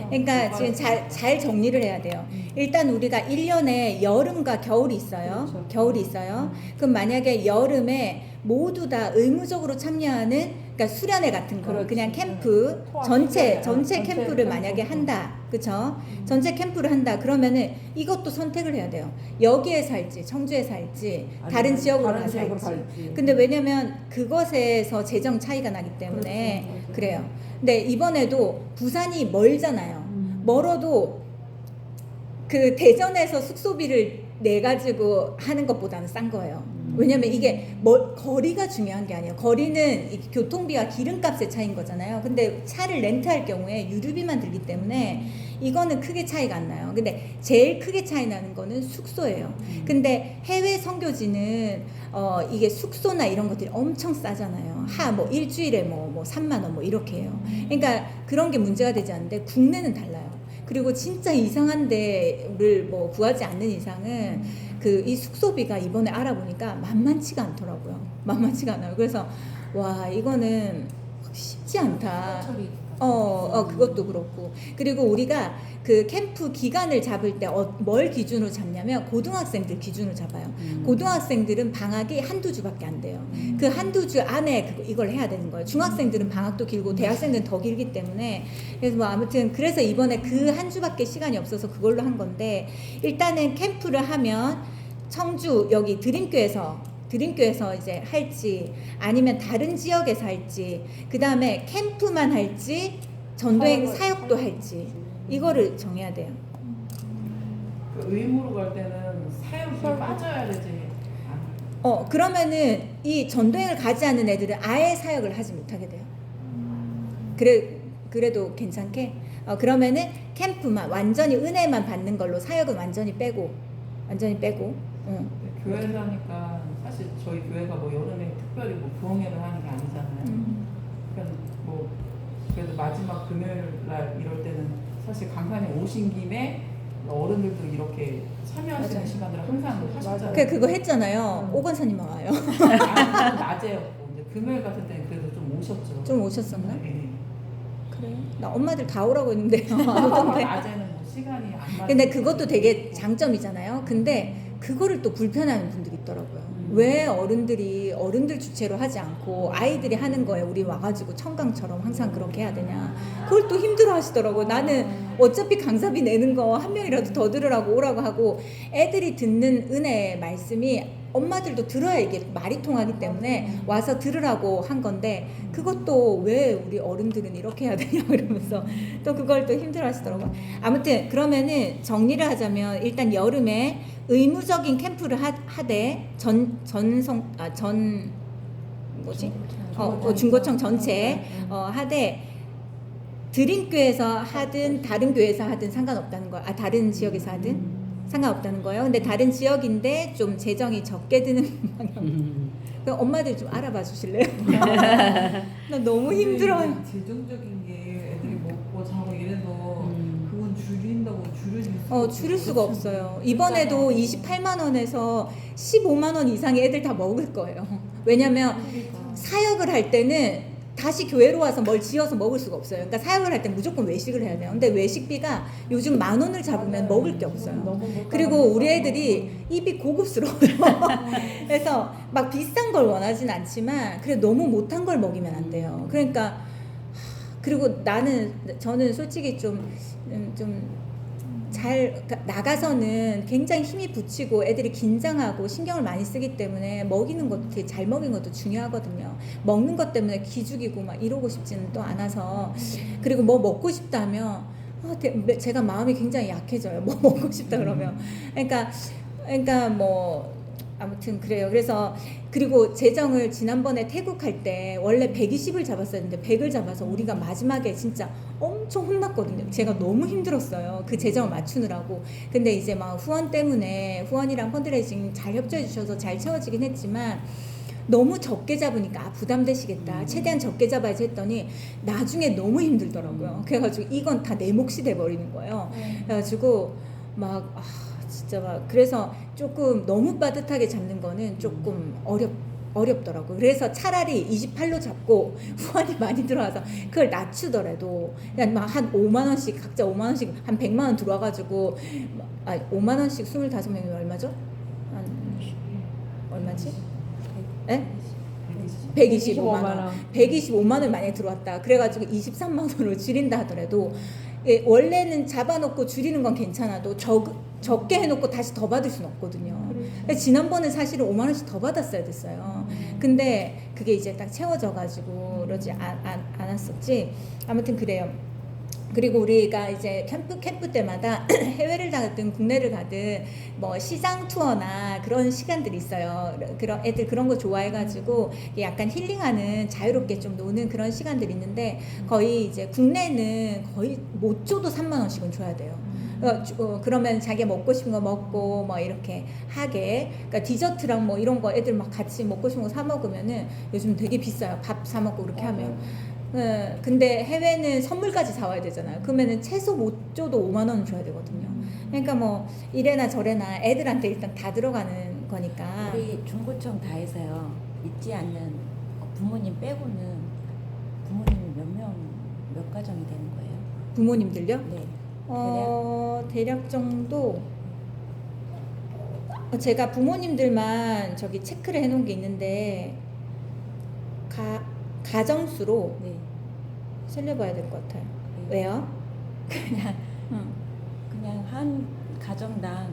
그러니까 지금 잘 정리를 해야 돼요. 일단 우리가 1년에 여름과 겨울이 있어요. 그렇죠. 겨울이 있어요. 그럼 만약에 여름에 모두 다 의무적으로 참여하는 그러니까 수련회 같은 거 그렇지. 그냥 캠프 통합 전체 전체 캠프를 캠프. 만약에 한다. 그쵸? 전체 캠프를 한다. 그러면은 이것도 선택을 해야 돼요. 여기에 살지, 청주에 살지, 다른 아니면 지역으로 다른 지역으로 살지. 갈지. 근데 왜냐면 그것에서 재정 차이가 나기 때문에 그렇죠. 그래요. 근데 이번에도 부산이 멀잖아요. 멀어도 그 대전에서 숙소비를 내 가지고 하는 것보다는 싼 거예요. 왜냐면 이게 거리가 중요한 게 아니에요. 거리는 이 교통비와 기름값의 차이인 거잖아요. 근데 차를 렌트할 경우에 유류비만 들기 때문에 이거는 크게 차이가 안 나요. 근데 제일 크게 차이 나는 거는 숙소예요. 근데 해외 선교지는 이게 숙소나 이런 것들이 엄청 싸잖아요. 뭐 일주일에 뭐 3만 원 뭐 이렇게 해요. 그러니까 그런 게 문제가 되지 않는데 국내는 달라요. 그리고 진짜 이상한 데를 뭐 구하지 않는 이상은 이 숙소비가 이번에 알아보니까 만만치가 않더라고요. 만만치가 않아요. 그래서 와 이거는 쉽지 않다. 그것도 그렇고. 그리고 우리가 그 캠프 기간을 잡을 때 뭘 기준으로 잡냐면 고등학생들 기준으로 잡아요. 고등학생들은 방학이 한두 주밖에 안 돼요. 그 한두 주 안에 이걸 해야 되는 거예요. 중학생들은 방학도 길고 대학생들은 더 길기 때문에 그래서 뭐 아무튼 그래서 이번에 그 한 주밖에 시간이 없어서 그걸로 한 건데 일단은 캠프를 하면 청주 여기 드림교에서 이제 할지 아니면 다른 지역에서 할지 그 다음에 캠프만 할지 전도행 사역도 할지 이거를 정해야 돼요. 그 의무로 갈 때는 사역이 빠져야 되지. 그러면은 이 전도행을 가지 않는 애들은 아예 사역을 하지 못하게 돼요. 그래도 괜찮게? 그러면은 캠프만 완전히 은혜만 받는 걸로 사역은 완전히 빼고. 응. 교회에서 하니까 사실 저희 교회가 뭐 여름에 특별히 뭐 부흥회를 하는 게 아니잖아요. 그러니까 뭐 그래도 마지막 금요일 날 이럴 때는 사실 강사님 오신 김에 어른들도 이렇게 참여하시는 맞아요. 시간들을 항상 하셨잖아요. 그거 했잖아요. 오건사님만 와요. 낮에였고 이제 금요일 같은 때는 그래도 좀 오셨죠. 좀 오셨었나? 네. 그래요? 나 엄마들 다 오라고 했는데 안 오던데. 낮에는 뭐 시간이 안 맞는. 근데 그것도 되게 장점이잖아요. 근데 그거를 또 불편해하는 분들이 있더라고요. 왜 어른들 주체로 하지 않고 아이들이 하는 거에 우리 와가지고 청강처럼 항상 그렇게 해야 되냐. 그걸 또 힘들어 하시더라고요. 나는 어차피 강사비 내는 거 한 명이라도 더 들으라고 오라고 하고, 애들이 듣는 은혜의 말씀이 엄마들도 들어야 이게 말이 통하기 때문에 와서 들으라고 한 건데, 그것도 왜 우리 어른들은 이렇게 해야 되냐 그러면서 또 그걸 또 힘들어 하시더라고요. 아무튼 그러면은 정리를 하자면, 일단 여름에 의무적인 캠프를 하되 중고청 전체 하되, 드림교에서 하든 다른 교회에서 하든 상관없다는 거야. 다른 지역에서 하든 상관없다는 거예요. 근데 다른 지역인데 좀 재정이 적게 드는 방향. 그럼 엄마들 좀 알아봐 주실래요? 나 너무 힘들어요. 재정적인 게 애들이 먹고 자고 이래서 그건 줄일 수가 없어요. 이번에도 28만 원에서 15만 원 이상의 애들 다 먹을 거예요. 왜냐면 사역을 할 때는 다시 교회로 와서 뭘 지어서 먹을 수가 없어요. 그러니까 사역을 할 때 무조건 외식을 해야 돼요. 근데 외식비가 요즘 10,000원을 잡으면 먹을 게 없어요. 그리고 우리 애들이 입이 고급스러워요. 그래서 막 비싼 걸 원하진 않지만 그래 너무 못한 걸 먹이면 안 돼요. 그러니까 그리고 저는 솔직히 잘 나가서는 굉장히 힘이 붙이고 애들이 긴장하고 신경을 많이 쓰기 때문에 먹이는 것도 되게 잘 먹이는 것도 중요하거든요. 먹는 것 때문에 기죽이고 막 이러고 싶지는 또 않아서. 그리고 뭐 먹고 싶다면 제가 마음이 굉장히 약해져요. 뭐 먹고 싶다 그러면. 그러니까 뭐 아무튼 그래요. 그래서 그리고 재정을 지난번에 태국 할 때 원래 120을 잡았어야 했는데 100을 잡아서 우리가 마지막에 진짜 엄청 혼났거든요. 제가 너무 힘들었어요. 그 재정을 맞추느라고. 근데 이제 막 후원 때문에 후원이랑 펀드레이징 잘 협조해 주셔서 잘 채워지긴 했지만 너무 적게 잡으니까 부담되시겠다. 최대한 적게 잡아야지 했더니 나중에 너무 힘들더라고요. 그래가지고 이건 다 내 몫이 돼버리는 거예요. 그래가지고 막 진짜 막 그래서 조금 너무 빠듯하게 잡는 거는 조금 어렵더라고요. 그래서 차라리 28로 잡고 후원이 많이 들어와서 그걸 낮추더라도 그냥 막 한 5만 원씩 각자 5만 원씩 한 100만 원 들어와가지고 5만 원씩 25명이면 얼마죠? 한 얼마지? 에? 125만 원. 125만 원 만약에 들어왔다. 그래가지고 23만 원으로 줄인다 하더라도 원래는 잡아놓고 줄이는 건 괜찮아도 적게 해놓고 다시 더 받을 수는 없거든요. 지난번에 사실은 5만 원씩 더 받았어야 됐어요. 근데 그게 이제 딱 채워져가지고 그러지 않았었지. 아무튼 그래요. 그리고 우리가 이제 캠프 때마다 해외를 가든 국내를 가든 뭐 시장 투어나 그런 시간들이 있어요. 그런 애들 그런 거 좋아해가지고 약간 힐링하는 자유롭게 좀 노는 그런 시간들이 있는데 거의 이제 국내는 거의 못 줘도 3만 원씩은 줘야 돼요. 그러면 자기가 먹고 싶은 거 먹고 뭐 이렇게 하게. 그러니까 디저트랑 뭐 이런 거 애들 막 같이 먹고 싶은 거 사 먹으면은 요즘 되게 비싸요. 밥 사 먹고 그렇게 하면. 근데 해외는 선물까지 사와야 되잖아요. 그러면은 최소 못 줘도 5만 원 줘야 되거든요. 그러니까 뭐 이래나 저래나 애들한테 일단 다 들어가는 거니까. 우리 중고청 다 해서요. 믿지 않는 부모님 빼고는 부모님 몇 가정이 되는 거예요? 부모님들요? 네. 대략 정도. 제가 부모님들만 저기 체크를 해놓은 게 있는데 가정수로 네. 살려봐야 될 것 같아요. 네. 왜요? 그냥 한 가정당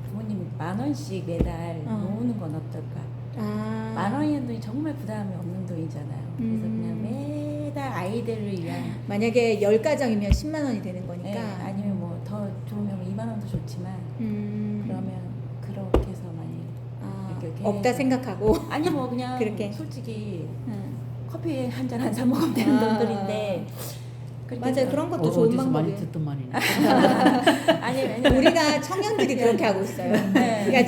부모님 10,000원씩 매달 모으는 건 어떨까? 10,000원이면 정말 부담이 없는 돈이잖아요. 그래서 그냥 매달 아이들을 위한 만약에 10가정이면 10만 원이 되는 거니까. 네, 아니면 뭐 더 좋으면 2만 원도 좋지만 그러면 그렇게 해서 많이 아, 이렇게 없다 생각하고. 아니 뭐 그냥 그렇게. 솔직히 음. 커피 한 잔 안 사 먹으면 되는 아. 돈들인데 그렇게 맞아요. 해서 그런 것도 좋은 어디서 많이 방법이에요. 듣던 말이네. 아니 왜냐면 우리가 청년들이 그렇게 하고 있어요. 네. 그러니까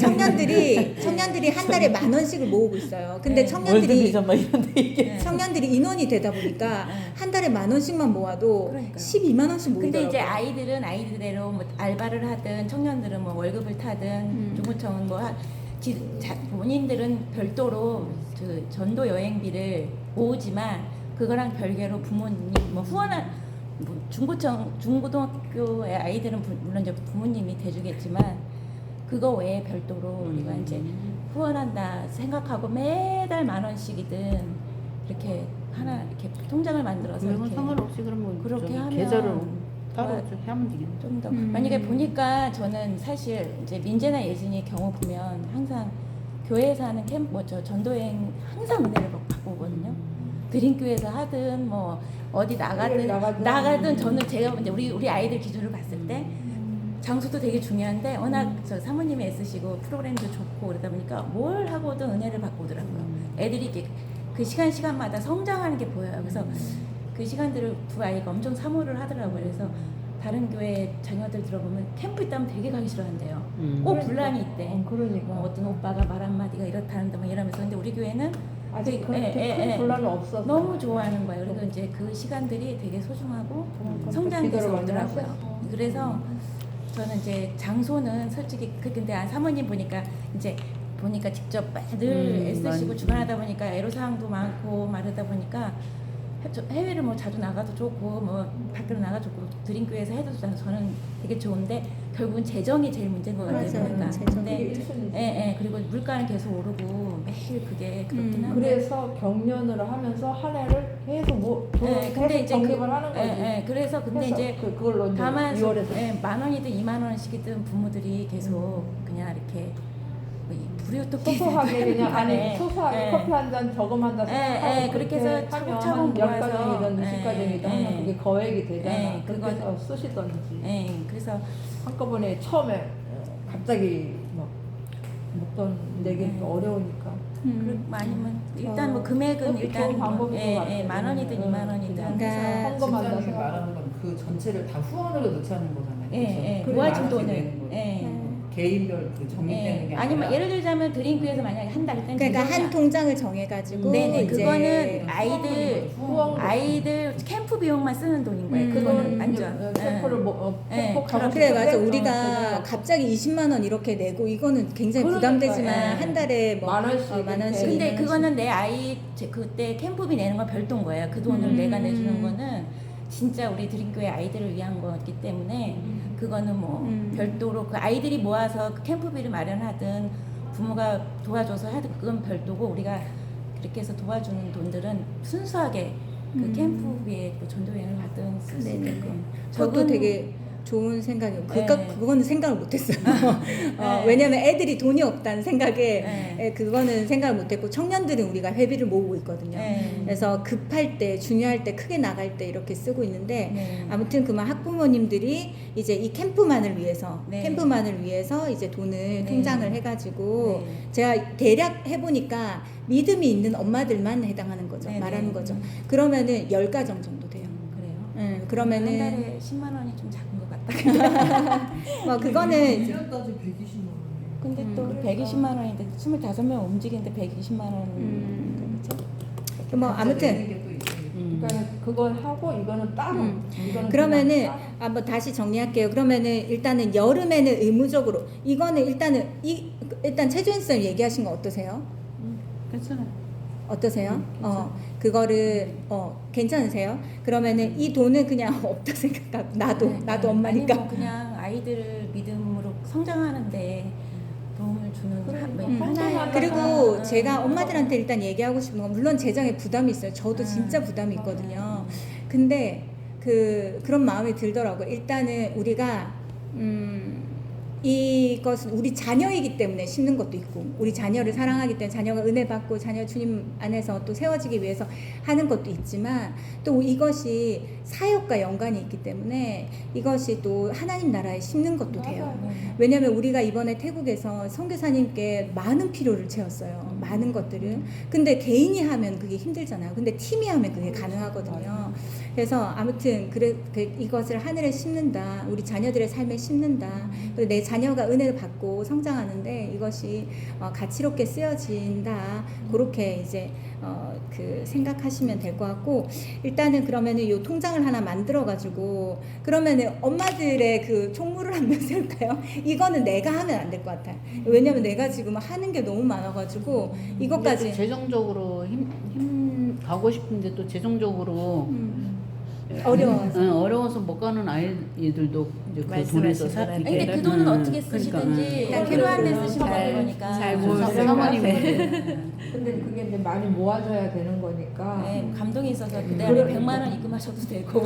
청년들이 한 달에 10,000원씩을 모으고 있어요. 근데 네. 청년들이 막 이런데 이게. 네. 청년들이 인원이 되다 보니까 네. 한 달에 10,000원씩만 모아도 그러니까요. 12만 원씩 모이더라고요. 근데 이제 아이들은 아이들대로 뭐 알바를 하든 청년들은 뭐 월급을 타든 중고청은 뭐 본인들은 별도로 그 전도 여행비를 모으지만 그거랑 별개로 부모님 뭐 후원한 뭐 중고등학교의 아이들은 물론 이제 부모님이 대주겠지만 그거 외에 별도로 우리가 이제 후원한다 생각하고 매달 10,000원씩이든 이렇게 하나 이렇게 통장을 만들어서 금액은 이렇게 상관없이 그러면 그렇게 저기 하면 계좌로 따로 좋아- 좀 하면 되겠네. 좀 더 만약에 보니까 저는 사실 이제 민재나 예진이 경우 보면 항상 교회에서 하는 캠프 뭐저 전도여행 항상 은혜를 받고 오거든요. 드림교회에서 하든 뭐 어디 나가든 저는 제가 이제 우리 아이들 기준으로 봤을 때 장소도 되게 중요한데 워낙 저 사모님이 애쓰시고 프로그램도 좋고 그러다 보니까 뭘 하고든 은혜를 받고 오더라고요. 애들이 이렇게 그 시간마다 성장하는 게 보여요. 그래서 그 시간들을 두 아이가 엄청 사모를 하더라고요. 그래서 다른 교회 자녀들 들어보면 캠프 있다면 되게 가기 싫어한대요. 꼭 분란이 있대. 그러니까. 뭐 어떤 오빠가 말 한마디가 이렇다는데 뭐 이러면서 근데 우리 교회는 아직 그- 그렇게 큰 분란은 없어서 너무 좋아하는 거예요. 그리고 이제 그 시간들이 되게 소중하고 그럼 성장돼서 기도를 많이 오더라고요. 하셨어. 그래서 저는 이제 장소는 솔직히 근데 사모님 보니까 이제 보니까 직접 늘 애쓰시고 많이. 주관하다 보니까 애로사항도 많고 말하다 보니까 해외를 뭐 자주 나가도 좋고 뭐 밖으로 나가 좋고 드림교회에서 해도 저는 되게 좋은데 결국은 재정이 제일 문제인 것 같아요. 맞아요. 그러니까. 재정. 근데 그게 1순위죠. 그리고 물가는 계속 오르고 매일 그게 그렇긴 한데 그래서 경련을 하면서 한 해를 계속 뭐 근데 계속 이제 적립을 하는 거지. 그래서 근데 해서 이제 그걸로 이제 다만 6월에서 10,000원이든 20,000원씩이든 부모들이 계속 그냥 이렇게 불이웃돕기 소소하게 그냥 아니 소소하게 예. 커피 한 잔 저금한다 생각하고 그렇게 해서 차곡차곡 모아서 10가정이든 20가정이든 하면 그게 거액이 되잖아. 예, 그렇게 그건- 해서 쓰시던지 그래서 한꺼번에 처음에 갑자기 막 목돈 내기 어려우니까 아니면 일단 뭐 금액은 그것도 일단 좋은 방법인 것 같아요. 10,000원이든 네. 20,000원이든 그러니까 헌금한다 집사님이 생각하고. 말하는 건 그 전체를 다 후원으로 넣자는 거잖아요. 그렇죠? 모아진 10,000원씩 돈을 내는 거예요. 개인별 그 적립되는 게 아니면 아니라 예를 들자면 드림교에서 만약에 한 달 땐 그러니까 한 통장을 정해가지고 네네 이제 그거는 아이들 후원 아이들 캠프 비용만 쓰는 돈인 거예요. 그거는 완전 캠프를 뭐 네, 꼭 가고 그래 맞아 싶은데 우리가 갑자기 20만 원 이렇게 내고 이거는 굉장히 그러니까, 부담되지만 예. 한 달에 뭐 만 원씩 만 원씩 이렇게. 근데 그거는 내 아이 그때 캠프비 내는 건 별도인 거예요. 그 돈을 내가 내주는 거는 진짜 우리 드림교회 아이들을 위한 거기 때문에 그거는 뭐 별도로 그 아이들이 모아서 그 캠프비를 마련하든 부모가 도와줘서 하든 그건 별도고 우리가 그렇게 해서 도와주는 돈들은 순수하게 그 캠프비에 뭐 전도여행을 가든 쓸 수 네네. 있게끔 저도 되게 좋은 생각이에요. 그거는 생각을 못했어요. 네. 왜냐면 애들이 돈이 없다는 생각에 네. 그거는 생각을 못했고 청년들은 우리가 회비를 모으고 있거든요. 네. 그래서 급할 때, 중요할 때, 크게 나갈 때 이렇게 쓰고 있는데 네. 아무튼 그만 학부모님들이 이제 이 캠프만을 위해서 이제 돈을 통장을 해가지고 네. 제가 대략 해보니까 믿음이 있는 엄마들만 해당하는 거죠. 네, 말하는 네. 거죠. 그러면은 10가정 정도 돼요. 그래요. 한 그러면은 달에 10만 원이 좀 작은 것 같다. 뭐 그거는 이랬다지 120만 원. 근데 또 120만 원인데 25명 움직이는데 120만 원. 그렇죠? 뭐 아무튼 내는 게또 있어요. 그러니까 그걸 하고 이거는 따로 이거는 그러면은 그냥 따로. 한번 다시 정리할게요. 그러면은 일단은 여름에는 의무적으로 이거는 일단은 일단 최주현 쌤 얘기하신 거 어떠세요? 괜찮아. 어떠세요? 그거를 괜찮으세요? 그러면은 이 돈은 그냥 없다 생각하고 나도 엄마니까. 아니 뭐 그냥 아이들을 믿음으로 성장하는데 도움을 주는 그러니까. 하나의 그리고 제가 엄마들한테 일단 얘기하고 싶은 건 물론 재정에 부담이 있어요. 저도 진짜 부담이 있거든요. 근데 그런 마음이 들더라고요. 일단은 우리가 이것은 우리 자녀이기 때문에 심는 것도 있고 우리 자녀를 사랑하기 때문에 자녀가 은혜 받고 자녀 주님 안에서 또 세워지기 위해서 하는 것도 있지만 또 이것이 사역과 연관이 있기 때문에 이것이 또 하나님 나라에 심는 것도 돼요. 왜냐하면 우리가 이번에 태국에서 선교사님께 많은 필요를 채웠어요. 많은 것들을. 근데 개인이 하면 그게 힘들잖아요. 근데 팀이 하면 그게 가능하거든요. 그래서 아무튼 이것을 하늘에 심는다. 우리 자녀들의 삶에 심는다. 그리고 내 자녀가 은혜를 받고 성장하는데 이것이 가치롭게 쓰여진다. 그렇게 이제 생각하시면 될 것 같고 일단은 그러면은 이 통장을 하나 만들어 가지고 그러면은 엄마들의 그 총무를 한번 세울까요? 이거는 내가 하면 안 될 것 같아요. 왜냐면 내가 지금 하는 게 너무 많아가지고 이것까지 재정적으로 힘 가고 싶은데 또 재정적으로 어려워서. 어려워서 못 가는 아이들도 이제 그 말씀하신 돈에서 거네. 근데 그 돈은 어떻게 쓰시든지 그러니까 필요한 데 쓰시면 되는 거니까. 잘 모으세요. 사모님 근데 그게 이제 많이 모아져야 되는 거니까. 네, 감동이 있어서 그때 안에 100만 원 입금하셔도 되고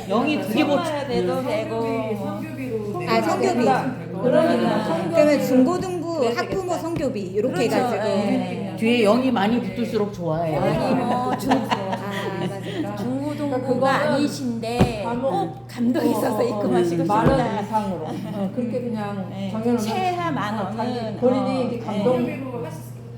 영이 두개 못 돼도 되고 성교비로 아, 성교비. 그러니까. 그러면 중고등부 학부모 성교비 이렇게 그렇죠. 해가지고 네. 뒤에 영이 많이 붙을수록 좋아해요. 아니 뭐 맞아. 중고등부가 아니신데 꼭 감동이 있어서 입금하시고 만원 싶다. 이상으로. 그렇게 그냥 네. 정해놓으면 최하 만 원은 본인이 이제 감동. 성교비로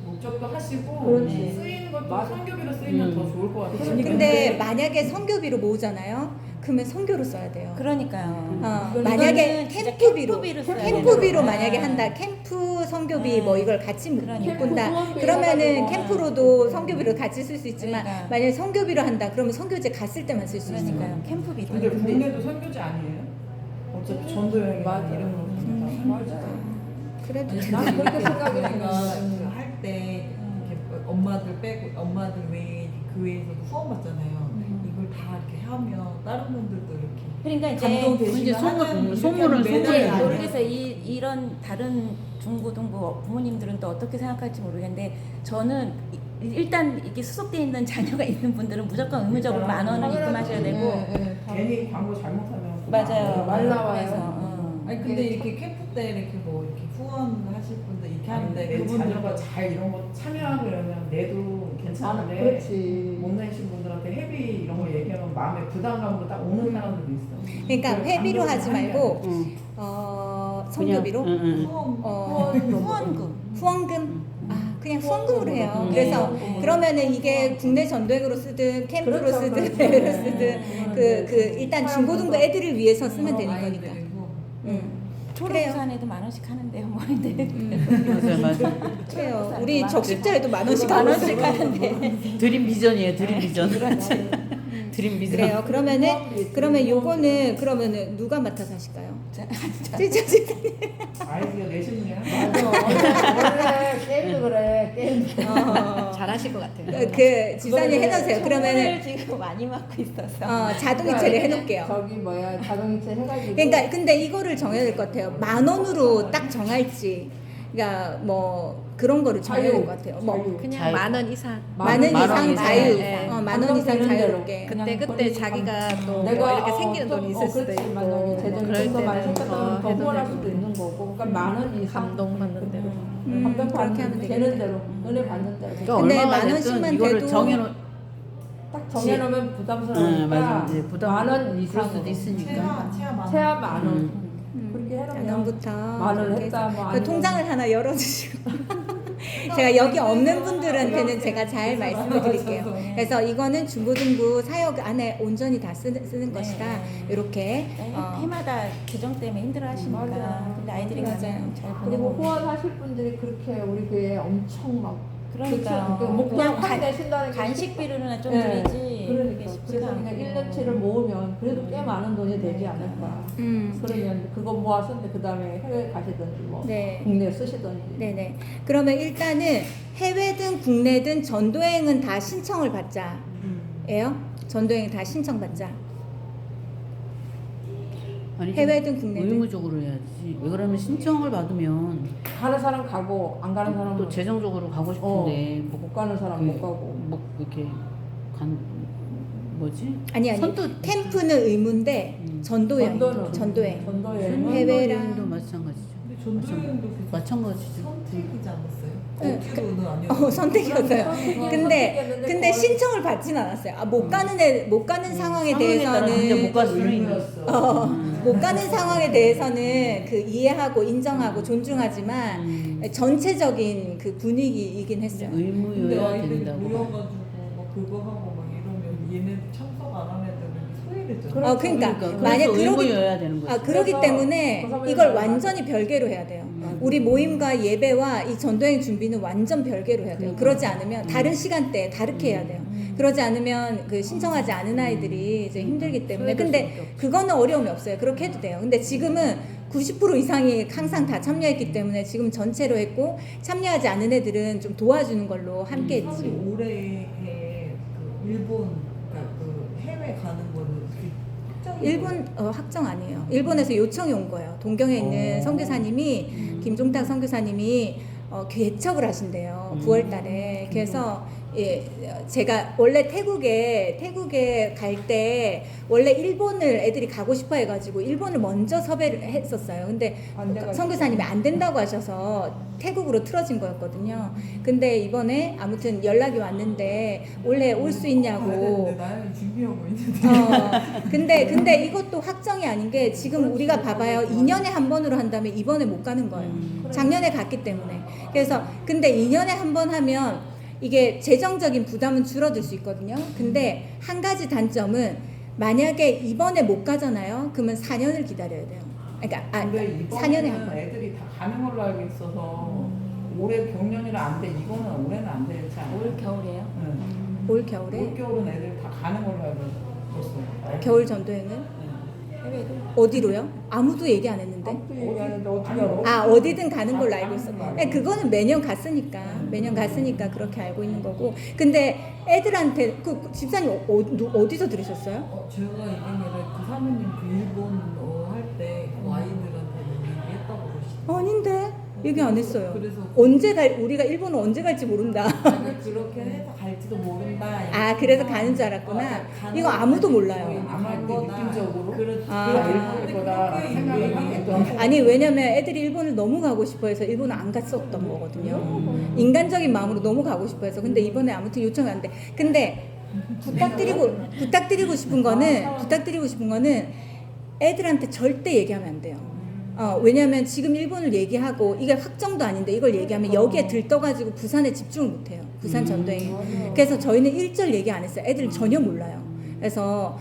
목적도 하시고 그렇지. 쓰이는 것도 맞아. 성교비로 쓰이면 더 좋을 것 같아요. 근데 만약에 성교비로 모으잖아요. 그러면 성교로 써야 돼요. 그러니까요. 만약에 이거는 진짜 캠프비로 캠프비로 써야 캠프비로 되는 만약에 거야. 한다. 캠프 성교비 네. 뭐 이걸 같이 그러니까. 묶은다. 캠프 그러면은 해가지고 캠프로도 성교비를 같이 쓸 수 있지만 그러니까. 만약에 성교비로 한다. 그러면 성교제 갔을 때만 쓸 수 있어요. 그러니까요. 캠프비. 근데 국내도 선교지 아니에요? 어차피 전도 여행 맞아. 이름으로 맞아요. 그래도 난 그렇게 생각이 내가 드는 할때 엄마들 빼고 엄마들 외에 교회에서도 후원 받잖아요. 이걸 다 이렇게 하면 다른 분들도 이렇게 그러니까 감동 이제 되시면 소문을 이제 하는 모르겠어요. 이런 다른 중고등부 부모님들은 또 어떻게 생각할지 모르겠는데 저는 일단 이게 수속돼 있는 자녀가 있는 분들은 무조건 의무적으로 만 원은 입금하셔야 되고 괜히 광고 잘못하면 맞아요. 말 나와요. 그래서, 아니 근데 이렇게 캠프 때 이렇게 뭐 이렇게 후원하실 분들 이렇게 하는데 내 그분들 자녀가 잘 이런 거 참여하고 이러면 내도 괜찮은데 그렇지. 못 내신 분들한테 회비 이런 거 얘기하면 마음에 부담감으로 딱 오는 사람들도 있어. 그러니까 회비로 하지 말고 응. 성교비로 후원금. 후원금. 그냥 후원금으로 해요. 네. 그래서 그러면은 이게 국내 전도행으로 쓰든 캠프로 그렇죠, 쓰든 그렇죠. 대회로 쓰든 일단 중고등부 애들을 위해서 쓰면 되는 거니까. 초록부산에도 만 원씩 하는데요, 뭐인데. 맞아. 그래요. 우리 적십자에도 만 원씩 만 하고 원씩 있어요. 하는데. 드림 비전이에요. 드림 비전. 드림 비전. 그래요. 그러면 요거는 그러면은 누가 맡아서 하실까요? 진짜 아이디어 내시는 게 하나. 맞아. 원래 게임도 그래. 게임. 잘하실 것 같아요. 그 집사님 해놓으세요. 그러면은 지금 많이 맡고 있어서. 자동이체를 해놓을게요. 저기 뭐야 자동이체 해가지고. 그러니까 근데 이거를 정해야 될 것 같아요. 만 원으로 딱 정할지. 그러니까 뭐 그런 거를 정해야 될 것 같아요. 뭐 자유. 그냥 만 원 이상. 만 원 이상 자유. 네. 만 원 이상 자유롭게. 그때 그때 자기가 또 내가 뭐 이렇게 생기는 돈이 있을 수도 그렇지. 있고. 만약에 재정이 그럴 좀더 많이 때는 생겼다면 더 해도 후원할 되고. 수도 있는 거고. 그러니까 만 원 이상. 감동받는 대로. 감동 그렇게 하면 받는 되겠다. 되는 대로 은혜 받는 대로. 그러니까 근데 얼마가 만 됐든 원씩만 이거를 돼도 딱 정해놓으면 응, 부담스러우니까 맞아. 이제 부담 만 원 그럴 이상 수도 있으니까. 최하 만 원. 그렇게 만 해놓으면 원부터 만 원 그렇게 했다 해서 뭐 그 아니면 통장을 하나 열어주시고 제가 여기 없는 분들한테는 제가 잘 말씀을 드릴게요. 그래서 이거는 중고등부 사역 안에 온전히 다 쓰는 것이다. 이렇게 해마다 계정 때문에 힘들어하시니까. 맞아. 근데 아이들이 맞아요. 가면 잘 그리고 보내고. 후원하실 분들이 그렇게 우리 교회에 엄청 막 그러니까요. 그렇죠. 목돈 그냥 확 내신다는 게 간식비로는 좀 네. 들이지. 그게 그러니까 쉽지가 그래서 않고. 그냥 1년치를 모으면 그래도 꽤 많은 돈이 되지 않을까. 그러면 그거 모았었는데 그 다음에 해외 가시든지 뭐 네. 국내 쓰시든지. 네네. 그러면 일단은 해외든 국내든 전도행은 다 신청을 받자예요. 전도행 다 신청받자. 아니, 해외든 국내든. 의무적으로 해야지. 왜 그러면 신청을 받으면 가는 사람 가고 안 가는 사람은 또 재정적으로 가고 싶은데 못 가는 사람 못 가고. 뭐 이렇게 뭐지? 아니 선뜻 캠프는 의무인데 전도여행 전도여행 전도여행 해외랑 도 마찬가지죠. 근데 전도여행도 마찬가지죠. 선택이지 않았어요? 네. 억지로는 아니었어요. 선택이었어요. 근데 신청을 받진 않았어요. 못 가는 상황에 대해서는 못 갈 수는 있는. 못 가는 상황에 대해서는 그 이해하고 인정하고 존중하지만 전체적인 그 분위기이긴 했어요. 근데 의무여야 아이들이 된다고. 모여가지고 막 그거 하고 막 이러면 얘네 참석 안 한 애들은 소외되잖아. 그러니까 만약 그래서 그러기 의무여야 되는 거죠. 그러기 그래서 때문에 고3 이걸 애들 완전히 별개로 해야 돼요. 우리 모임과 예배와 이 전도행 준비는 완전 별개로 해야 돼요. 그러지 않으면 다른 시간대에 다르게 해야 돼요. 그러지 않으면 그 신청하지 않은 아이들이 이제 힘들기 때문에. 근데 그거는 어려움이 없어요. 그렇게 해도 돼요. 근데 지금은 90% 이상이 항상 다 참여했기 때문에 지금 전체로 했고 참여하지 않은 애들은 좀 도와주는 걸로 함께 사실 했지. 올해에 그 일본 그러니까 그 해외 가는 거는 확정이 일본 확정 아니에요. 일본에서 요청이 온 거예요. 동경에 있는 선교사님이 김종탁 선교사님이 개척을 하신대요. 9월 달에. 그래서 예, 제가 원래 태국에 갈 때 원래 일본을 애들이 가고 싶어 해가지고 일본을 먼저 섭외를 했었어요. 근데 안 돼가지고. 선교사님이 안 된다고 하셔서 태국으로 틀어진 거였거든요. 근데 이번에 아무튼 연락이 왔는데 올해 올 수 있냐고. 나는 준비하고 있는데. 근데 이것도 확정이 아닌 게 지금 우리가 봐봐요. 2년에 한 번으로 한다면 이번에 못 가는 거예요. 작년에 갔기 때문에. 그래서 근데 2년에 한 번 하면 이게 재정적인 부담은 줄어들 수 있거든요. 근데 한 가지 단점은 만약에 이번에 못 가잖아요. 그러면 4년을 기다려야 돼요. 그러니까 근데 4년에 한 이번에는 번. 애들이 다 가는 걸로 알고 있어서 올해 경년이라 안 돼. 이거는 올해는 안 되지 않아요? 올 겨울에요. 응. 올 겨울에 올 겨울은 애들 다 가는 걸로 알고 있어요. 겨울 전도행은 어디로요? 아무도 얘기 안 했는데. 아무도 얘기하는데 어떻게 알아? 어디든 가는 걸로 알고 있어. 그거는 매년 갔으니까 그렇게 알고 있는 거고. 근데 애들한테 그 집사님 어디서 들으셨어요? 제가 이번에 그 사모님 그 일본어 할 때 아이들한테 얘기했다고 그러시더라고요. 아닌데 얘기 안 했어요. 그래서 우리가 일본을 언제 갈지 모른다. 그렇게 해서 갈지도 모른다. 그래서 가는 줄 알았구나. 이거 아무도 몰라요. 아무래도 느낌적으로 그렇지. 일본일 거다 생각을 하고 있던. 아니 왜냐면 애들이 일본을 너무 가고 싶어해서 일본을 안 갔었던 거거든요. 인간적인 마음으로 너무 가고 싶어해서. 근데 이번에 아무튼 요청이 안 돼. 근데 부탁드리고 싶은 거는 애들한테 절대 얘기하면 안 돼요. 왜냐면 지금 일본을 얘기하고 이게 확정도 아닌데 이걸 얘기하면 여기에 들떠가지고 부산에 집중을 못해요. 부산 전도행. 그래서 저희는 일절 얘기 안 했어요. 애들은 전혀 몰라요. 그래서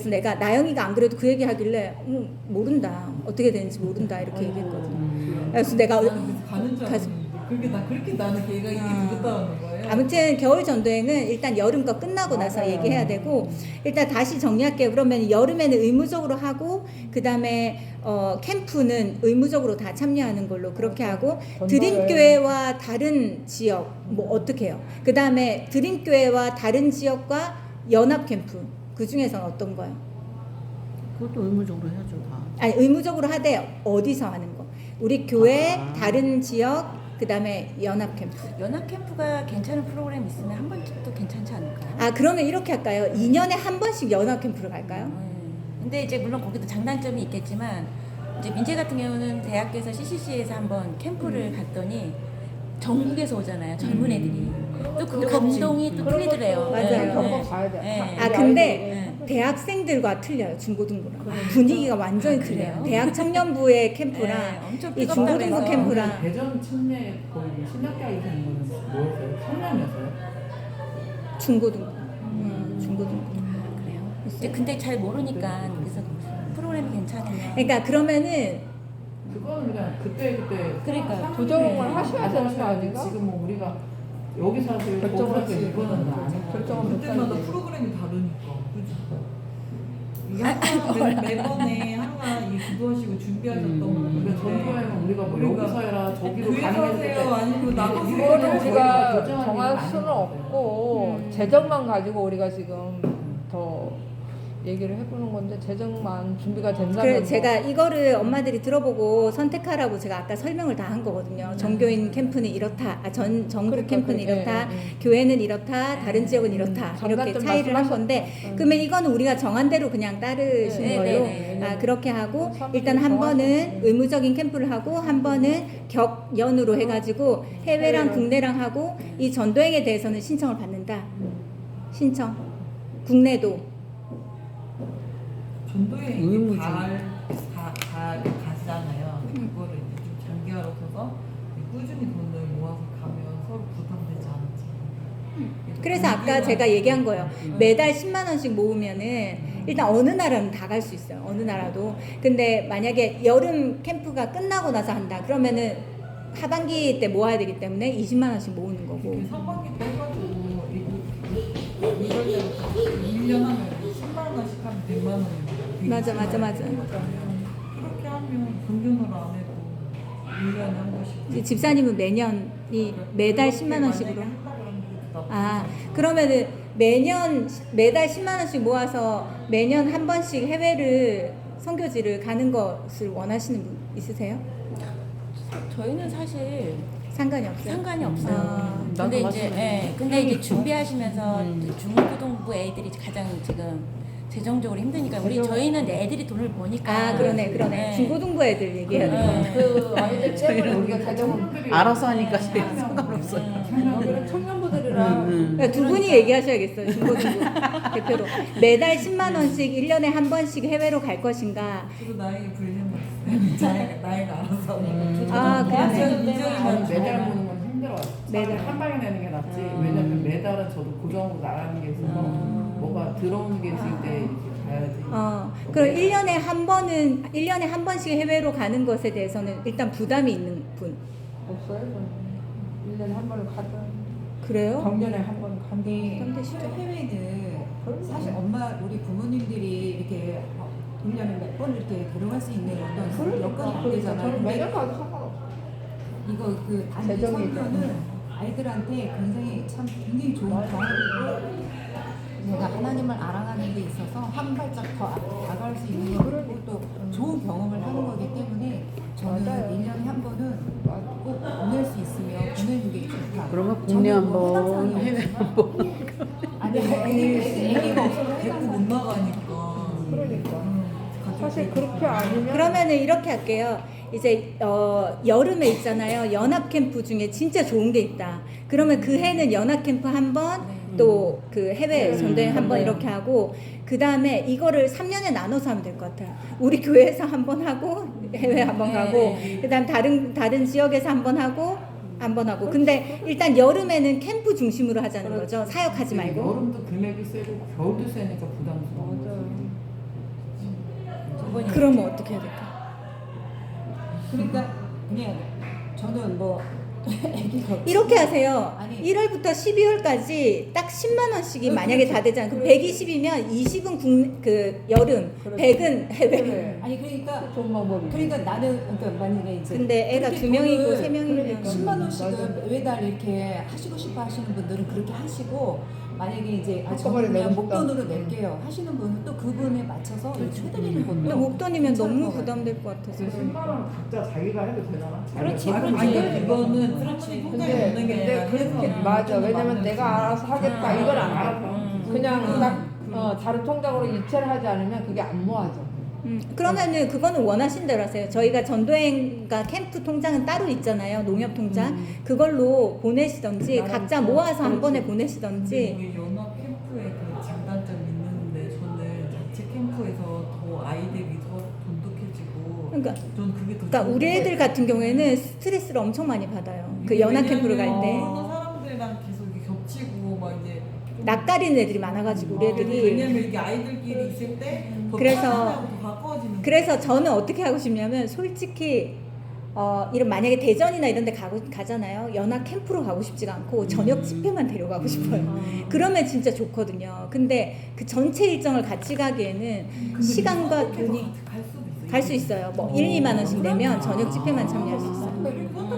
내가 나영이가 안 그래도 그 얘기 하길래 모른다. 어떻게 되는지 모른다 이렇게 얘기했거든요. 그래서 내가 가는 줄 알았는데 그게 그렇게 나는 걔가 이게 들었다는 거예요. 아무튼 겨울 전도행은 일단 여름 거 끝나고 나서 얘기해야 되고 일단 다시 정리할게요. 그러면 여름에는 의무적으로 하고 그 다음에 캠프는 의무적으로 다 참여하는 걸로 그렇게 하고 드림교회와 다른 지역 뭐 어떻게 해요? 그 다음에 드림교회와 다른 지역과 연합 캠프 그 중에서는 어떤 거예요? 그것도 의무적으로 해야죠 다. 아니 의무적으로 하되 어디서 하는 거? 우리 교회 다른 지역 그 다음에 연합 캠프. 연합 캠프가 괜찮은 프로그램 있으면 한 번도 괜찮지 않을까요? 그러면 이렇게 할까요? 2년에 한 번씩 연합 캠프를 갈까요? 근데 이제 물론 거기도 장단점이 있겠지만 이제 민재 같은 경우는 대학교에서 CCC에서 한번 캠프를 갔더니 전국에서 오잖아요. 젊은 애들이. 또 그 감동이 또 틀리더래요. 맞아요. 경험 가야 돼. 네. 근데 대학생들과 틀려요. 중고등부랑 분위기가 완전히 틀려요. 대학 청년부의 캠프랑 엄청 이 뜨겁다 중고등부 그래서. 캠프랑 대전 천례 거의 신학교에 있는 거는 뭐였어요? 청년이었어요? 중고등부. 중고등부. 그래요. 이제 근데 잘 모르니까 그래서 프로그램이 괜찮으면. 그러니까 그러면은 그거는 그냥 그때 그러니까 조정을 하셔야 되는 거 아닌가? 지금 뭐 우리가 여기서 하세요 결정을 거기서 하세요 하지. 이거는 아닌 거 결정을 그때마다 못하는데. 프로그램이 다르니까. 이게 항상 매번에 항상 이 기도하시고 준비하셨던 근데 건데 전도에는 우리가 뭐 여기서 해라 저기로 교회에서 가는 하세요 아니고 나가서 이거는 해요. 우리가 결정하는 정할 게 수는 아닌 것 없고 재정만 가지고 우리가 지금 더 얘기를 해보는 건데 재정만 준비가 된다면 그래 뭐 제가 이거를 엄마들이 들어보고 선택하라고 제가 아까 설명을 다 한 거거든요. 정교인 캠프는 이렇다, 전국 그러니까 캠프는 그래, 이렇다, 예. 교회는 이렇다, 다른 지역은 이렇다 이렇게 장단점 차이를 한 말씀하셨죠. 건데 그러면 이거는 우리가 정한 대로 그냥 따르시는 네, 걸로 네, 네. 그렇게 하고 사모님 일단 한 번은 정하셨죠. 의무적인 캠프를 하고 한 번은 격연으로 해가지고 해외랑 해외랑. 국내랑 하고 이 전도행에 대해서는 신청을 받는다. 신청 국내도 전도에 의무죠. 가잖아요. 그거를 이제 좀 장기화로서 꾸준히 돈을 모아서 가면 서로 부담되지 않지. 그래서 아까 제가 얘기한 거예요. 매달 10만 원씩 모으면은 일단 어느 나라는 다 갈 수 있어요. 어느 나라도. 근데 만약에 여름 캠프가 끝나고 나서 한다. 그러면은 하반기 때 모아야 되기 때문에 20만 원씩 모으는 거고. 상반기 때 해가지고 이럴 때부터 1년 하면 10만 원씩 하면 100만 원이에요. 맞아. 그렇게 하면 금전으로 안 해도 1년에 한 번씩. 이제 집사님은 매달 10만 원씩으로. 그러면은 매달 10만 원씩 모아서 매년 한 번씩 해외를 선교지를 가는 것을 원하시는 분 있으세요? 저희는 사실 상관이 없어요. 상관이 없어요. 근데 나도 이제 마찬가지야. 근데 이제 준비하시면서 중고등부 애들이 가장 지금 재정적으로 힘드니까 저희는 애들이 돈을 버니까. 그러네. 중고등부 애들 얘기해야 돼. 그 아이들 때문에 우리가 재정을 알아서 하니까 상관없어요. 여기는 청년부들이랑 그러니까 두 분이 얘기하셔야겠어요. 중고등부 대표로. 매달 10만 원씩 1년에 한 번씩 해외로 갈 것인가? 저도 나에게 불리는 거 있어요. 나이가 알아서. 그러네. 매달 보는 건 힘들어요. 매달. 매달 한 방에 내는 게 낫지. 왜냐면 매달은 저도 고정으로 나가는 게 있어서 뭐가 들어오는 게 있을 때 이렇게 가야지. 그럼 1년에 한 번씩 해외로 가는 것에 대해서는 일단 부담이 있는 분. 없어요. 저는. 1년에 한 번을 가자. 그래요? 정년에 한 번 근데 부담되시죠? 해외는 사실 우리 부모님들이 이렇게 1년에 몇 번 이렇게 데려갈 수 있는 어떤 여건이 안 되잖아요. 저는 근데 매년 가도 상관없어. 이거 그 단기 재정이 선교는 아이들한테 굉장히 좋은 경험이고 내가 하나님을 알아가는 데 있어서 한 발짝 더 다가갈 수 있는 거고 또 좋은 경험을 하는 거기 때문에 저는 맞아요. 1년에 한 번은 꼭 보낼 수 있으면 보내는 게 좋다. 그러면 국내 저는 한 뭐 번, 해당사항이 해외 없지만 아니 애기가 없어서 데리고 못 나가니까. 그러니까. 사실 그렇게 아니면 그러면은 이렇게 할게요. 이제 여름에 있잖아요. 연합 캠프 중에 진짜 좋은 게 있다. 그러면 그 해는 연합 캠프 한 번, 또 그 해외 전도행 한 번 이렇게 하고 그 다음에 이거를 3년에 나눠서 하면 될 것 같아요. 우리 교회에서 한 번 하고 해외 한 번 가고 그다음 다른 지역에서 한 번 하고 한 번 하고. 근데 일단 여름에는 캠프 중심으로 하자는 거죠. 사역하지 말고. 여름도 금액이 세고 겨울도 세니까 부담스러워. 그러면 어떻게 해야 될까? 그러니까 그냥 저는 뭐 애기가 이렇게 하세요. 아니. 1월부터 12월까지 딱 10만 원씩이 만약에 다 되잖아요. 그럼 120이면 20은 그 여름, 100은 해외. 그래. 아니 그러니까 좋은 방법이지. 그러니까 나는 그러니까 만약에 이제 근데 애가 그렇게 2명이고 돈을 3명이면 10만 원씩은 맞아. 매달 이렇게 하시고 싶어 하시는 분들은 그렇게 하시고 만약에 이제 한꺼번에 저는 내고 그냥 싶다. 목돈으로 낼게요 하시는 분은 또 그분에 맞춰서 이렇게 해드리는 것도 근데 목돈이면 괜찮을 너무 것 같아요. 부담될 것 같아서. 10만 원 각자 자기가 해도 되잖아. 그렇지, 아니 그렇지. 이거는 사람들이 통장에 넣는 게 아니라 그렇게 해서 맞아. 왜냐면 내가 알아서 하겠다 이건 안 알아. 그냥 딱 다른 통장으로 이체를 하지 않으면 그게 안 모아져. 그러면은 그거는 원하신 대로 하세요. 저희가 전도행과 캠프 통장은 따로 있잖아요. 농협 통장. 그걸로 보내시던지 각자 모아서 한 번에 보내시던지. 우리 연합 캠프에 그 장단점이 있는데 저는 자체 캠프에서 더 아이들이 더 돈독해지고 그러니까 전 그게 더 그러니까 좋은 우리 것 애들 같아요. 같은 경우에는 스트레스를 엄청 많이 받아요. 그 연합 캠프를 갈 때. 모르는 사람들이랑 계속 이렇게 겹치고 막 이제 좀 낯가리는 애들이 많아가지고 우리 애들이. 왜냐면 이게 아이들끼리 있을 때더 그래서- 편하고 더 가까워지는 그래서 저는 어떻게 하고 싶냐면 솔직히 이런 만약에 대전이나 이런 데 가잖아요. 연합 캠프로 가고 싶지가 않고 저녁 집회만 데려가고 싶어요. 그러면 진짜 좋거든요. 근데 그 전체 일정을 같이 가기에는 시간과 돈이 갈 수도 있어요. 갈 수 있어요. 뭐 1, 2만 원씩 내면 저녁 집회만 참여할 수 있어요.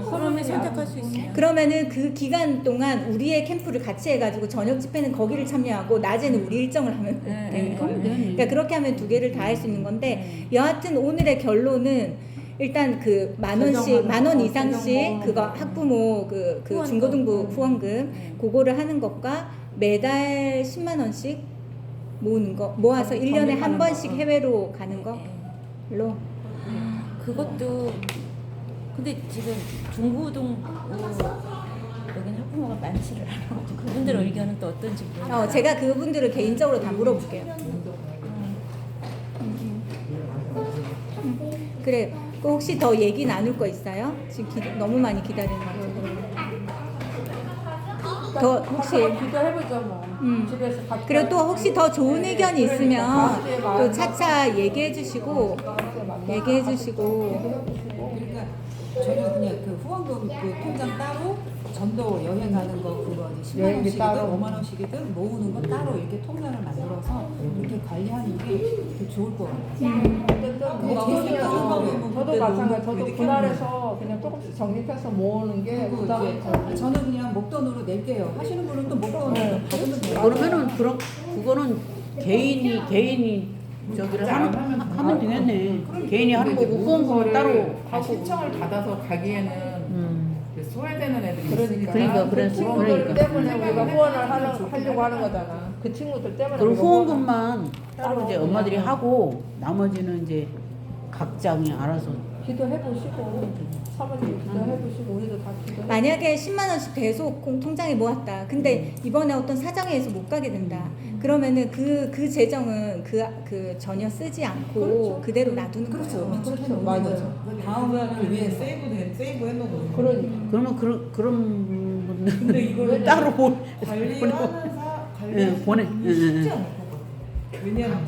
그러면 선택할 수 있어요. 그러면은 그 기간 동안 우리의 캠프를 같이 해가지고 저녁 집회는 거기를 참여하고 낮에는 우리 일정을 하면 되는 거예요. 그러니까 그렇게 하면 두 개를 다 할 수 있는 건데 여하튼 오늘의 결론은 일단 그 10,000원씩 10,000원 이상씩 그거 학부모 그 후원금. 중고등부 후원금 그거를 하는 것과 매달 10만 원씩 모으는 거 모아서 1년에 한 번씩 해외로 가는 걸로 그것도 근데 지금 중고등부 여기는 학부모가 많지를 않아가지고 그분들 의견은 또 어떤지 모르겠어요. 제가 그분들을 개인적으로 다 물어볼게요. 그래. 그 혹시 더 얘기 나눌 거 있어요? 지금 너무 많이 기다리는 것 같아요. 더 혹시 기도해보죠 뭐. 집에서 같이. 그리고 또 혹시 더 좋은 의견이 있으면 또 차차 얘기해 주시고 그러니까 저는 그냥 그 후원금 그 통장 따로 전도 여행 가는 거 그거 이제 10만 여행비 원씩이든 따로. 5만 원씩이든 모으는 건 따로 이렇게 통장을 만들어서 이렇게 관리하는 게 되게 좋을 것 같아요. 저도 마찬가지. 저도 분할해서 그냥 조금씩 적립해서 모으는 게 그리고 부담이 이제 없어요. 저는 그냥 목돈으로 낼게요. 하시는 분은 또 목돈으로 받으면 돼요. 그러면은 그거는 개인이 저기를 하면 되겠네. 개인이 하는 거고 후원금은 따로 다 하고. 신청을 받아서 가기에는 그 소외되는 애들이 있으니까 그러니까, 그 친구들 그러니까. 때문에 우리가 후원을 하려고 하는 거잖아. 그 친구들 때문에. 그럼 우리가 후원금만 따로 이제 엄마들이 하고 나머지는 이제 각장이 알아서. 기도해보시고 사모님 기도해보시고 우리도 다 기도해. 만약에 10만 원씩 계속 통장에 모았다. 근데 이번에 어떤 사정에 의해서 못 가게 된다. 그러면은 그 재정은 그 전혀 쓰지 않고 그렇죠. 그대로 놔두는 그렇죠. 거예요. 그렇죠. 맞아요. 거죠. 다음을 위해서. 세이브 해놓고. 그러니까. 그러면 그런 근데 분들 이걸 따로 관리하는 보내. 쉽지 않을 것 같아. 왜냐면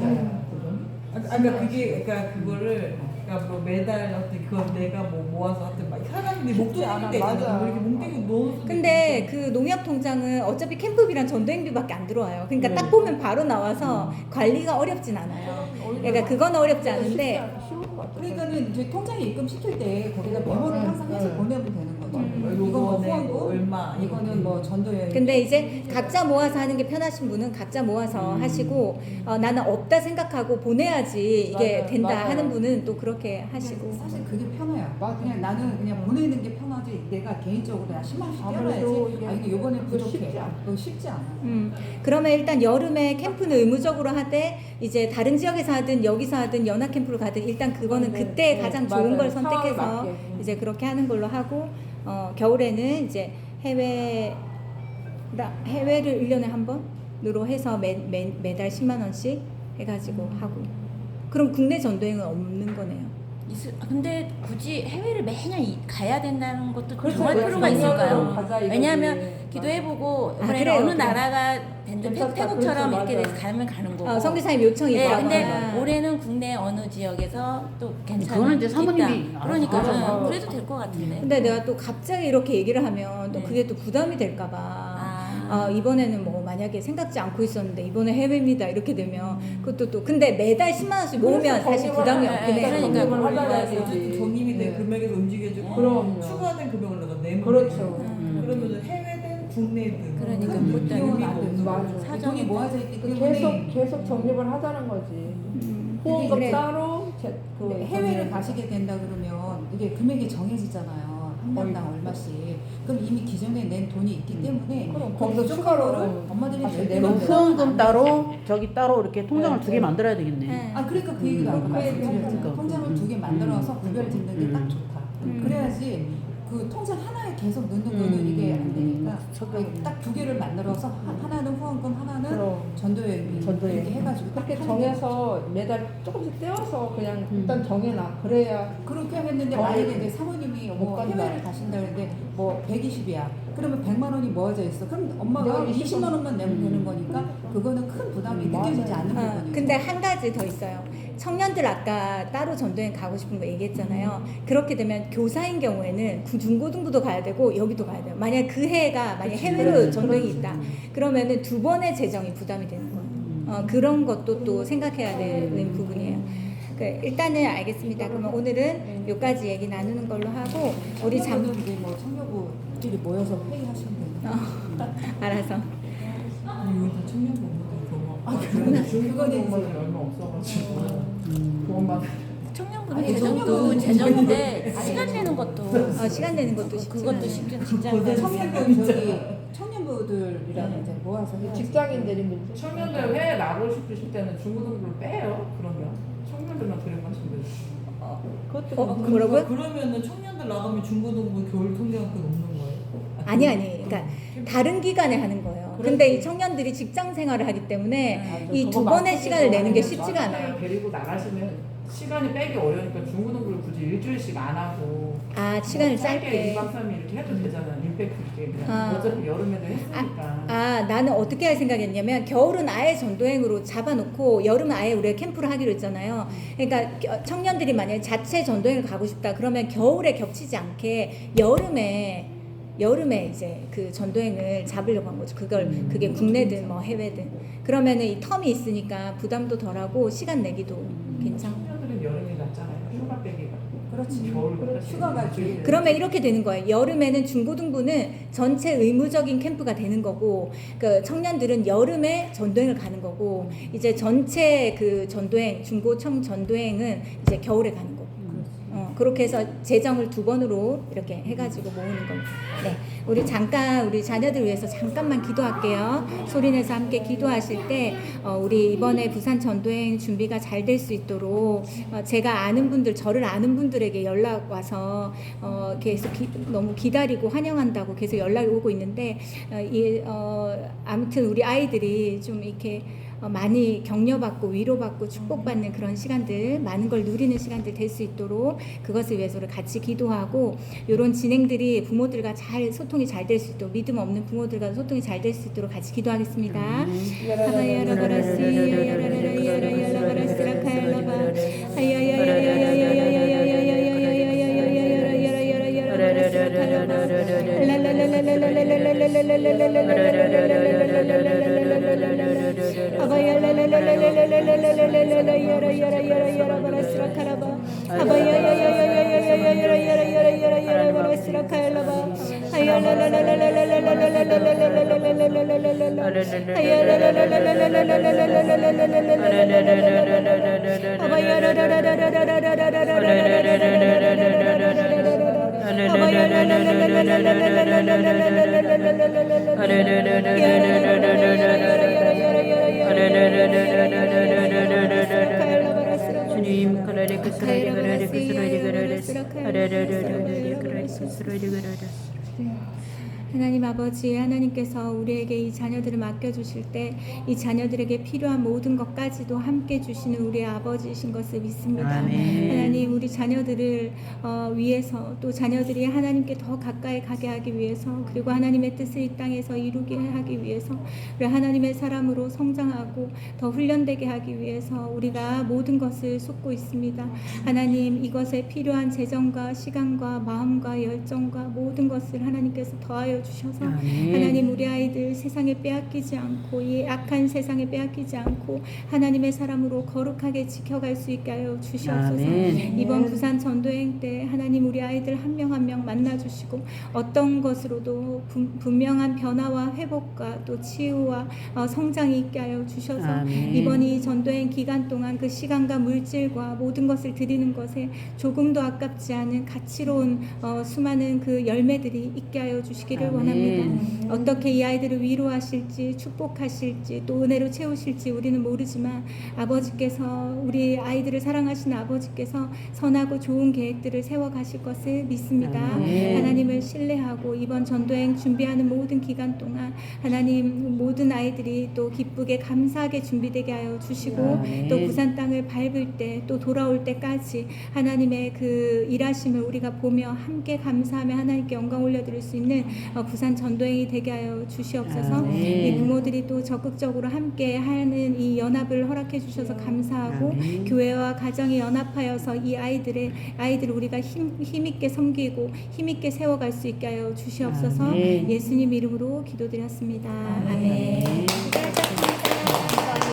그러니까 그거를 그러니까 뭐 매달 어떤 그거 내가 뭐 모아서 하여튼 막 사람들이 목돈이 않아, 있는데 맞아. 있잖아. 뭐 이렇게 뭉개고 넣어서 근데 그 농협 통장은 어차피 캠프비랑 전도행비밖에 안 들어와요. 그러니까 딱 보면 바로 나와서 관리가 어렵진 않아요. 그러니까 그건 어렵지 않은데 쉬울 것 같아. 그러니까는 저희 통장에 입금 시킬 때 거기다 메모를 항상 해서 보내면 되는 거죠. 이건 뭐 요거는 후원금, 얼마, 이거는 뭐 전도 여행. 근데 이제 각자 모아서 하는 게 편하신 분은 각자 모아서 하시고 나는 없다 생각하고 보내야지 이게 맞아요. 된다 맞아요. 하는 분은 또 그렇게 하시고 사실 그게 편해요. 맞아. 그냥 나는 그냥 보내는 게 편하지. 내가 개인적으로 나 10만 원씩 아무래도 떼어야지. 이게 아 이게 요번에 그거 부족해. 쉽지 않아. 그거 쉽지 않아. 그러면 일단 여름에 캠프는 의무적으로 하되 이제 다른 지역에서 하든 여기서 하든 연합 캠프를 가든 일단 그거는 네, 그때 네, 가장 좋은 맞아요. 걸 상황에 선택해서 맞게. 이제 그렇게 하는 걸로 하고 겨울에는 이제 해외를 1년에 한 번으로 해서 매달 10만 원씩 해가지고 하고 그럼 국내 전도행은 없는 거네요. 근데 굳이 해외를 매년 가야 된다는 것도 그렇죠. 정할 그렇죠. 필요가 작년으로 있을까요? 가자 이거지. 왜냐하면 기도해보고 이번에 그래요. 어느 그래요. 나라가 된든 괜찮다. 태국처럼 그렇죠. 이렇게 맞아요. 돼서 가면 가는 거고. 성교사님 요청이 네, 있다거나. 근데 올해는 국내 어느 지역에서 또 괜찮은 그거는 이제 사모님이 있다. 알아서 그러니까 하죠. 그래도 될 것 같은데. 근데 내가 또 갑자기 이렇게 얘기를 하면 또 네. 그게 또 부담이 될까봐. 아. 이번에는 뭐 만약에 생각지 않고 있었는데 이번에 해외입니다 이렇게 되면 그것도 또 근데 매달 10만 원씩 모으면 사실 부담이 없긴 해요. 그러니까 그걸 하려고 어쨌든 종님이 된 금액에서 움직여주고 그럼요. 추가된 금액을 내가 내면 그렇죠. 그러면 해외든 국내든 그러니까 큰 그것도 의미가 안 되는 없어. 맞아. 돈이 모아져 있기 때문에 계속 적립을 하자는 거지. 후원금 그래. 따로 근데 해외를 가시게 된다 그러면 이게 금액이 정해지잖아요. 한 명당 얼마씩. 그럼 이미 기존에 낸 돈이 있기 때문에 그럼 그 거기서 부족한 추가로 거를 엄마들이 다시 낼 내면 그럼 때마다 후원금 따로 저기 따로 이렇게 통장을 네, 두 개 네. 만들어야 되겠네. 네. 아 그러니까 그 얘기도 아까 말씀드렸잖아요. 그러니까. 통장을 두 개 만들어서 구별 짓는 게 딱 좋다. 음. 그래야지 그 통장 하나에 계속 넣는 거는 이게 안 되니까 음. 딱 두 개를 만들어서 하나는 후원금, 하나는 그럼. 전도여행비 전도여행. 이렇게 해가지고 딱 그렇게 하는 정해서 매달 조금씩 떼어서 그냥 일단 정해놔. 그래야 게 그렇게 하겠는데 더 만약에 이제 사모님이 못 뭐 간다. 해외를 가신다 그랬는데 뭐 120이야. 그러면 100만 원이 모아져 있어. 그럼 엄마가 내가 20만 원만 내면 되는 거니까 그거는 큰 부담이 느껴지지 않는 부분이에요. 근데 한 가지 더 있어요. 청년들 아까 따로 전도행 가고 싶은 거 얘기했잖아요. 그렇게 되면 교사인 경우에는 중고등부도 가야 되고 여기도 가야 돼요. 만약 그 해가 만약 해외로 전도행이 있다. 그러면은 두 번의 재정이 부담이 되는 거예요. 그런 것도 또 생각해야 되는 부분이에요. 일단은 알겠습니다. 그러면 오늘은 여기까지 얘기 나누는 걸로 하고 우리 잠 청년부들이 뭐 청년부들이 모여서 회의하시면 됩니다. 알아서. 여기서 청년 공무원들 그거는 얼마 없어가지고 그것만 청년부는 아니, 재정도 재정인데 시간 내는 것도 시간 내는 것도 쉽지 그것도 않아요. 쉽지 않아요. 청년부들이랑 이제 모아서 해야지. 직장인들이 문제. 청년들 회에 나가고 싶으실 때는 중고등부를 빼요. 그러면 청년들만 들여마시면 되죠. 뭐라고요? 그러면은 청년들 나가면 중고등부 겨울 통장학금 없는 거예요? 아니. 그러니까 다른 기간에 하는 거예요. 근데 이 청년들이 직장 생활을 하기 때문에 이 두 번의 시간을 내는 게 쉽지가 않아요. 데리고 나가시면 시간이 빼기 어려우니까 중고등부를 굳이 일주일씩 안 하고 시간을 짧게 짧게. 2박 3일 이렇게 해도 되잖아요. 임팩트 있게 그냥 어차피 여름에도 했으니까. 나는 어떻게 할 생각이었냐면 겨울은 아예 전도행으로 잡아놓고 여름은 아예 우리가 캠프를 하기로 했잖아요. 그러니까 청년들이 만약에 자체 전도행을 가고 싶다 그러면 겨울에 겹치지 않게 여름에 이제 그 전도행을 잡으려고 한 거죠. 그게 국내든 뭐 해외든. 그러면은 이 텀이 있으니까 부담도 덜하고 시간 내기도 괜찮고. 청년들은 여름이 낫잖아요. 휴가 빼기가. 그렇지. 겨울 휴가가 제일. 그러면 이렇게 되는 거예요. 여름에는 중고등부는 전체 의무적인 캠프가 되는 거고, 그 청년들은 여름에 전도행을 가는 거고, 이제 전체 그 전도행, 중고청 전도행은 이제 겨울에 가는 거고. 그렇게 해서 재정을 2번으로 이렇게 해가지고 모으는 겁니다. 네, 우리 자녀들 위해서 잠깐만 기도할게요. 소리내서 함께 기도하실 때 우리 이번에 부산 전도행 준비가 잘 될 수 있도록 제가 아는 분들, 저를 아는 분들에게 연락 와서 계속 너무 기다리고 환영한다고 계속 연락이 오고 있는데 아무튼 우리 아이들이 좀 이렇게 많이 격려받고 위로받고 축복받는 그런 시간들, 많은 걸 누리는 시간들 될 수 있도록 그것을 위해서 우리 같이 기도하고, 이런 진행들이 부모들과 잘 소통이 잘 될 수 있도록, 믿음 없는 부모들과 소통이 잘 될 수 있도록 같이 기도하겠습니다. 하나님 아버지, 하나님께서 우리에게 이 자녀들을 맡겨주실 때 이 자녀들에게 필요한 모든 것까지도 함께 주시는 우리 아버지이신 것을 믿습니다. 아멘. 하나님, 우리 자녀들을 위해서, 또 자녀들이 하나님께 더 가까이 가게 하기 위해서, 그리고 하나님의 뜻을 이 땅에서 이루게 하기 위해서, 우리 하나님의 사람으로 성장하고 더 훈련되게 하기 위해서 우리가 모든 것을 쏟고 있습니다. 하나님, 이것에 필요한 재정과 시간과 마음과 열정과 모든 것을 하나님께서 더하여 주셔서 하나님, 우리 아이들 세상에 빼앗기지 않고, 이 악한 세상에 빼앗기지 않고 하나님의 사람으로 거룩하게 지켜갈 수 있게 하여 주시옵소서. 아멘. 이번 부산 전도행 때 하나님, 우리 아이들 한 명 한 명 만나 주시고 어떤 것으로도 분명한 변화와 회복과 또 치유와 성장이 있게 하여 주셔서 아멘. 이번 이 전도행 기간 동안 그 시간과 물질과 모든 것을 드리는 것에 조금도 아깝지 않은 가치로운 수많은 그 열매들이 있게 하여 주시기를 아멘. 원합니다. 어떻게 이 아이들을 위로하실지 축복하실지 또 은혜로 채우실지 우리는 모르지만 아버지께서, 우리 아이들을 사랑하시는 아버지께서 선하고 좋은 계획들을 세워가실 것을 믿습니다. 아멘. 하나님을 신뢰하고 이번 전도행 준비하는 모든 기간 동안 하나님, 모든 아이들이 또 기쁘게 감사하게 준비되게 하여 주시고 아멘. 또 부산 땅을 밟을 때 또 돌아올 때까지 하나님의 그 일하심을 우리가 보며 함께 감사하며 하나님께 영광 올려드릴 수 있는 부산 전도행이 되게 하여 주시옵소서. 아멘. 이 부모들이 또 적극적으로 함께 하는 이 연합을 허락해 주셔서 감사하고, 아멘. 교회와 가정이 연합하여서 이 아이들을 우리가 힘있게 섬기고 힘있게 세워갈 수 있게 하여 주시옵소서. 아멘. 예수님 이름으로 기도드렸습니다. 아멘. 아멘. 기도하셨습니다.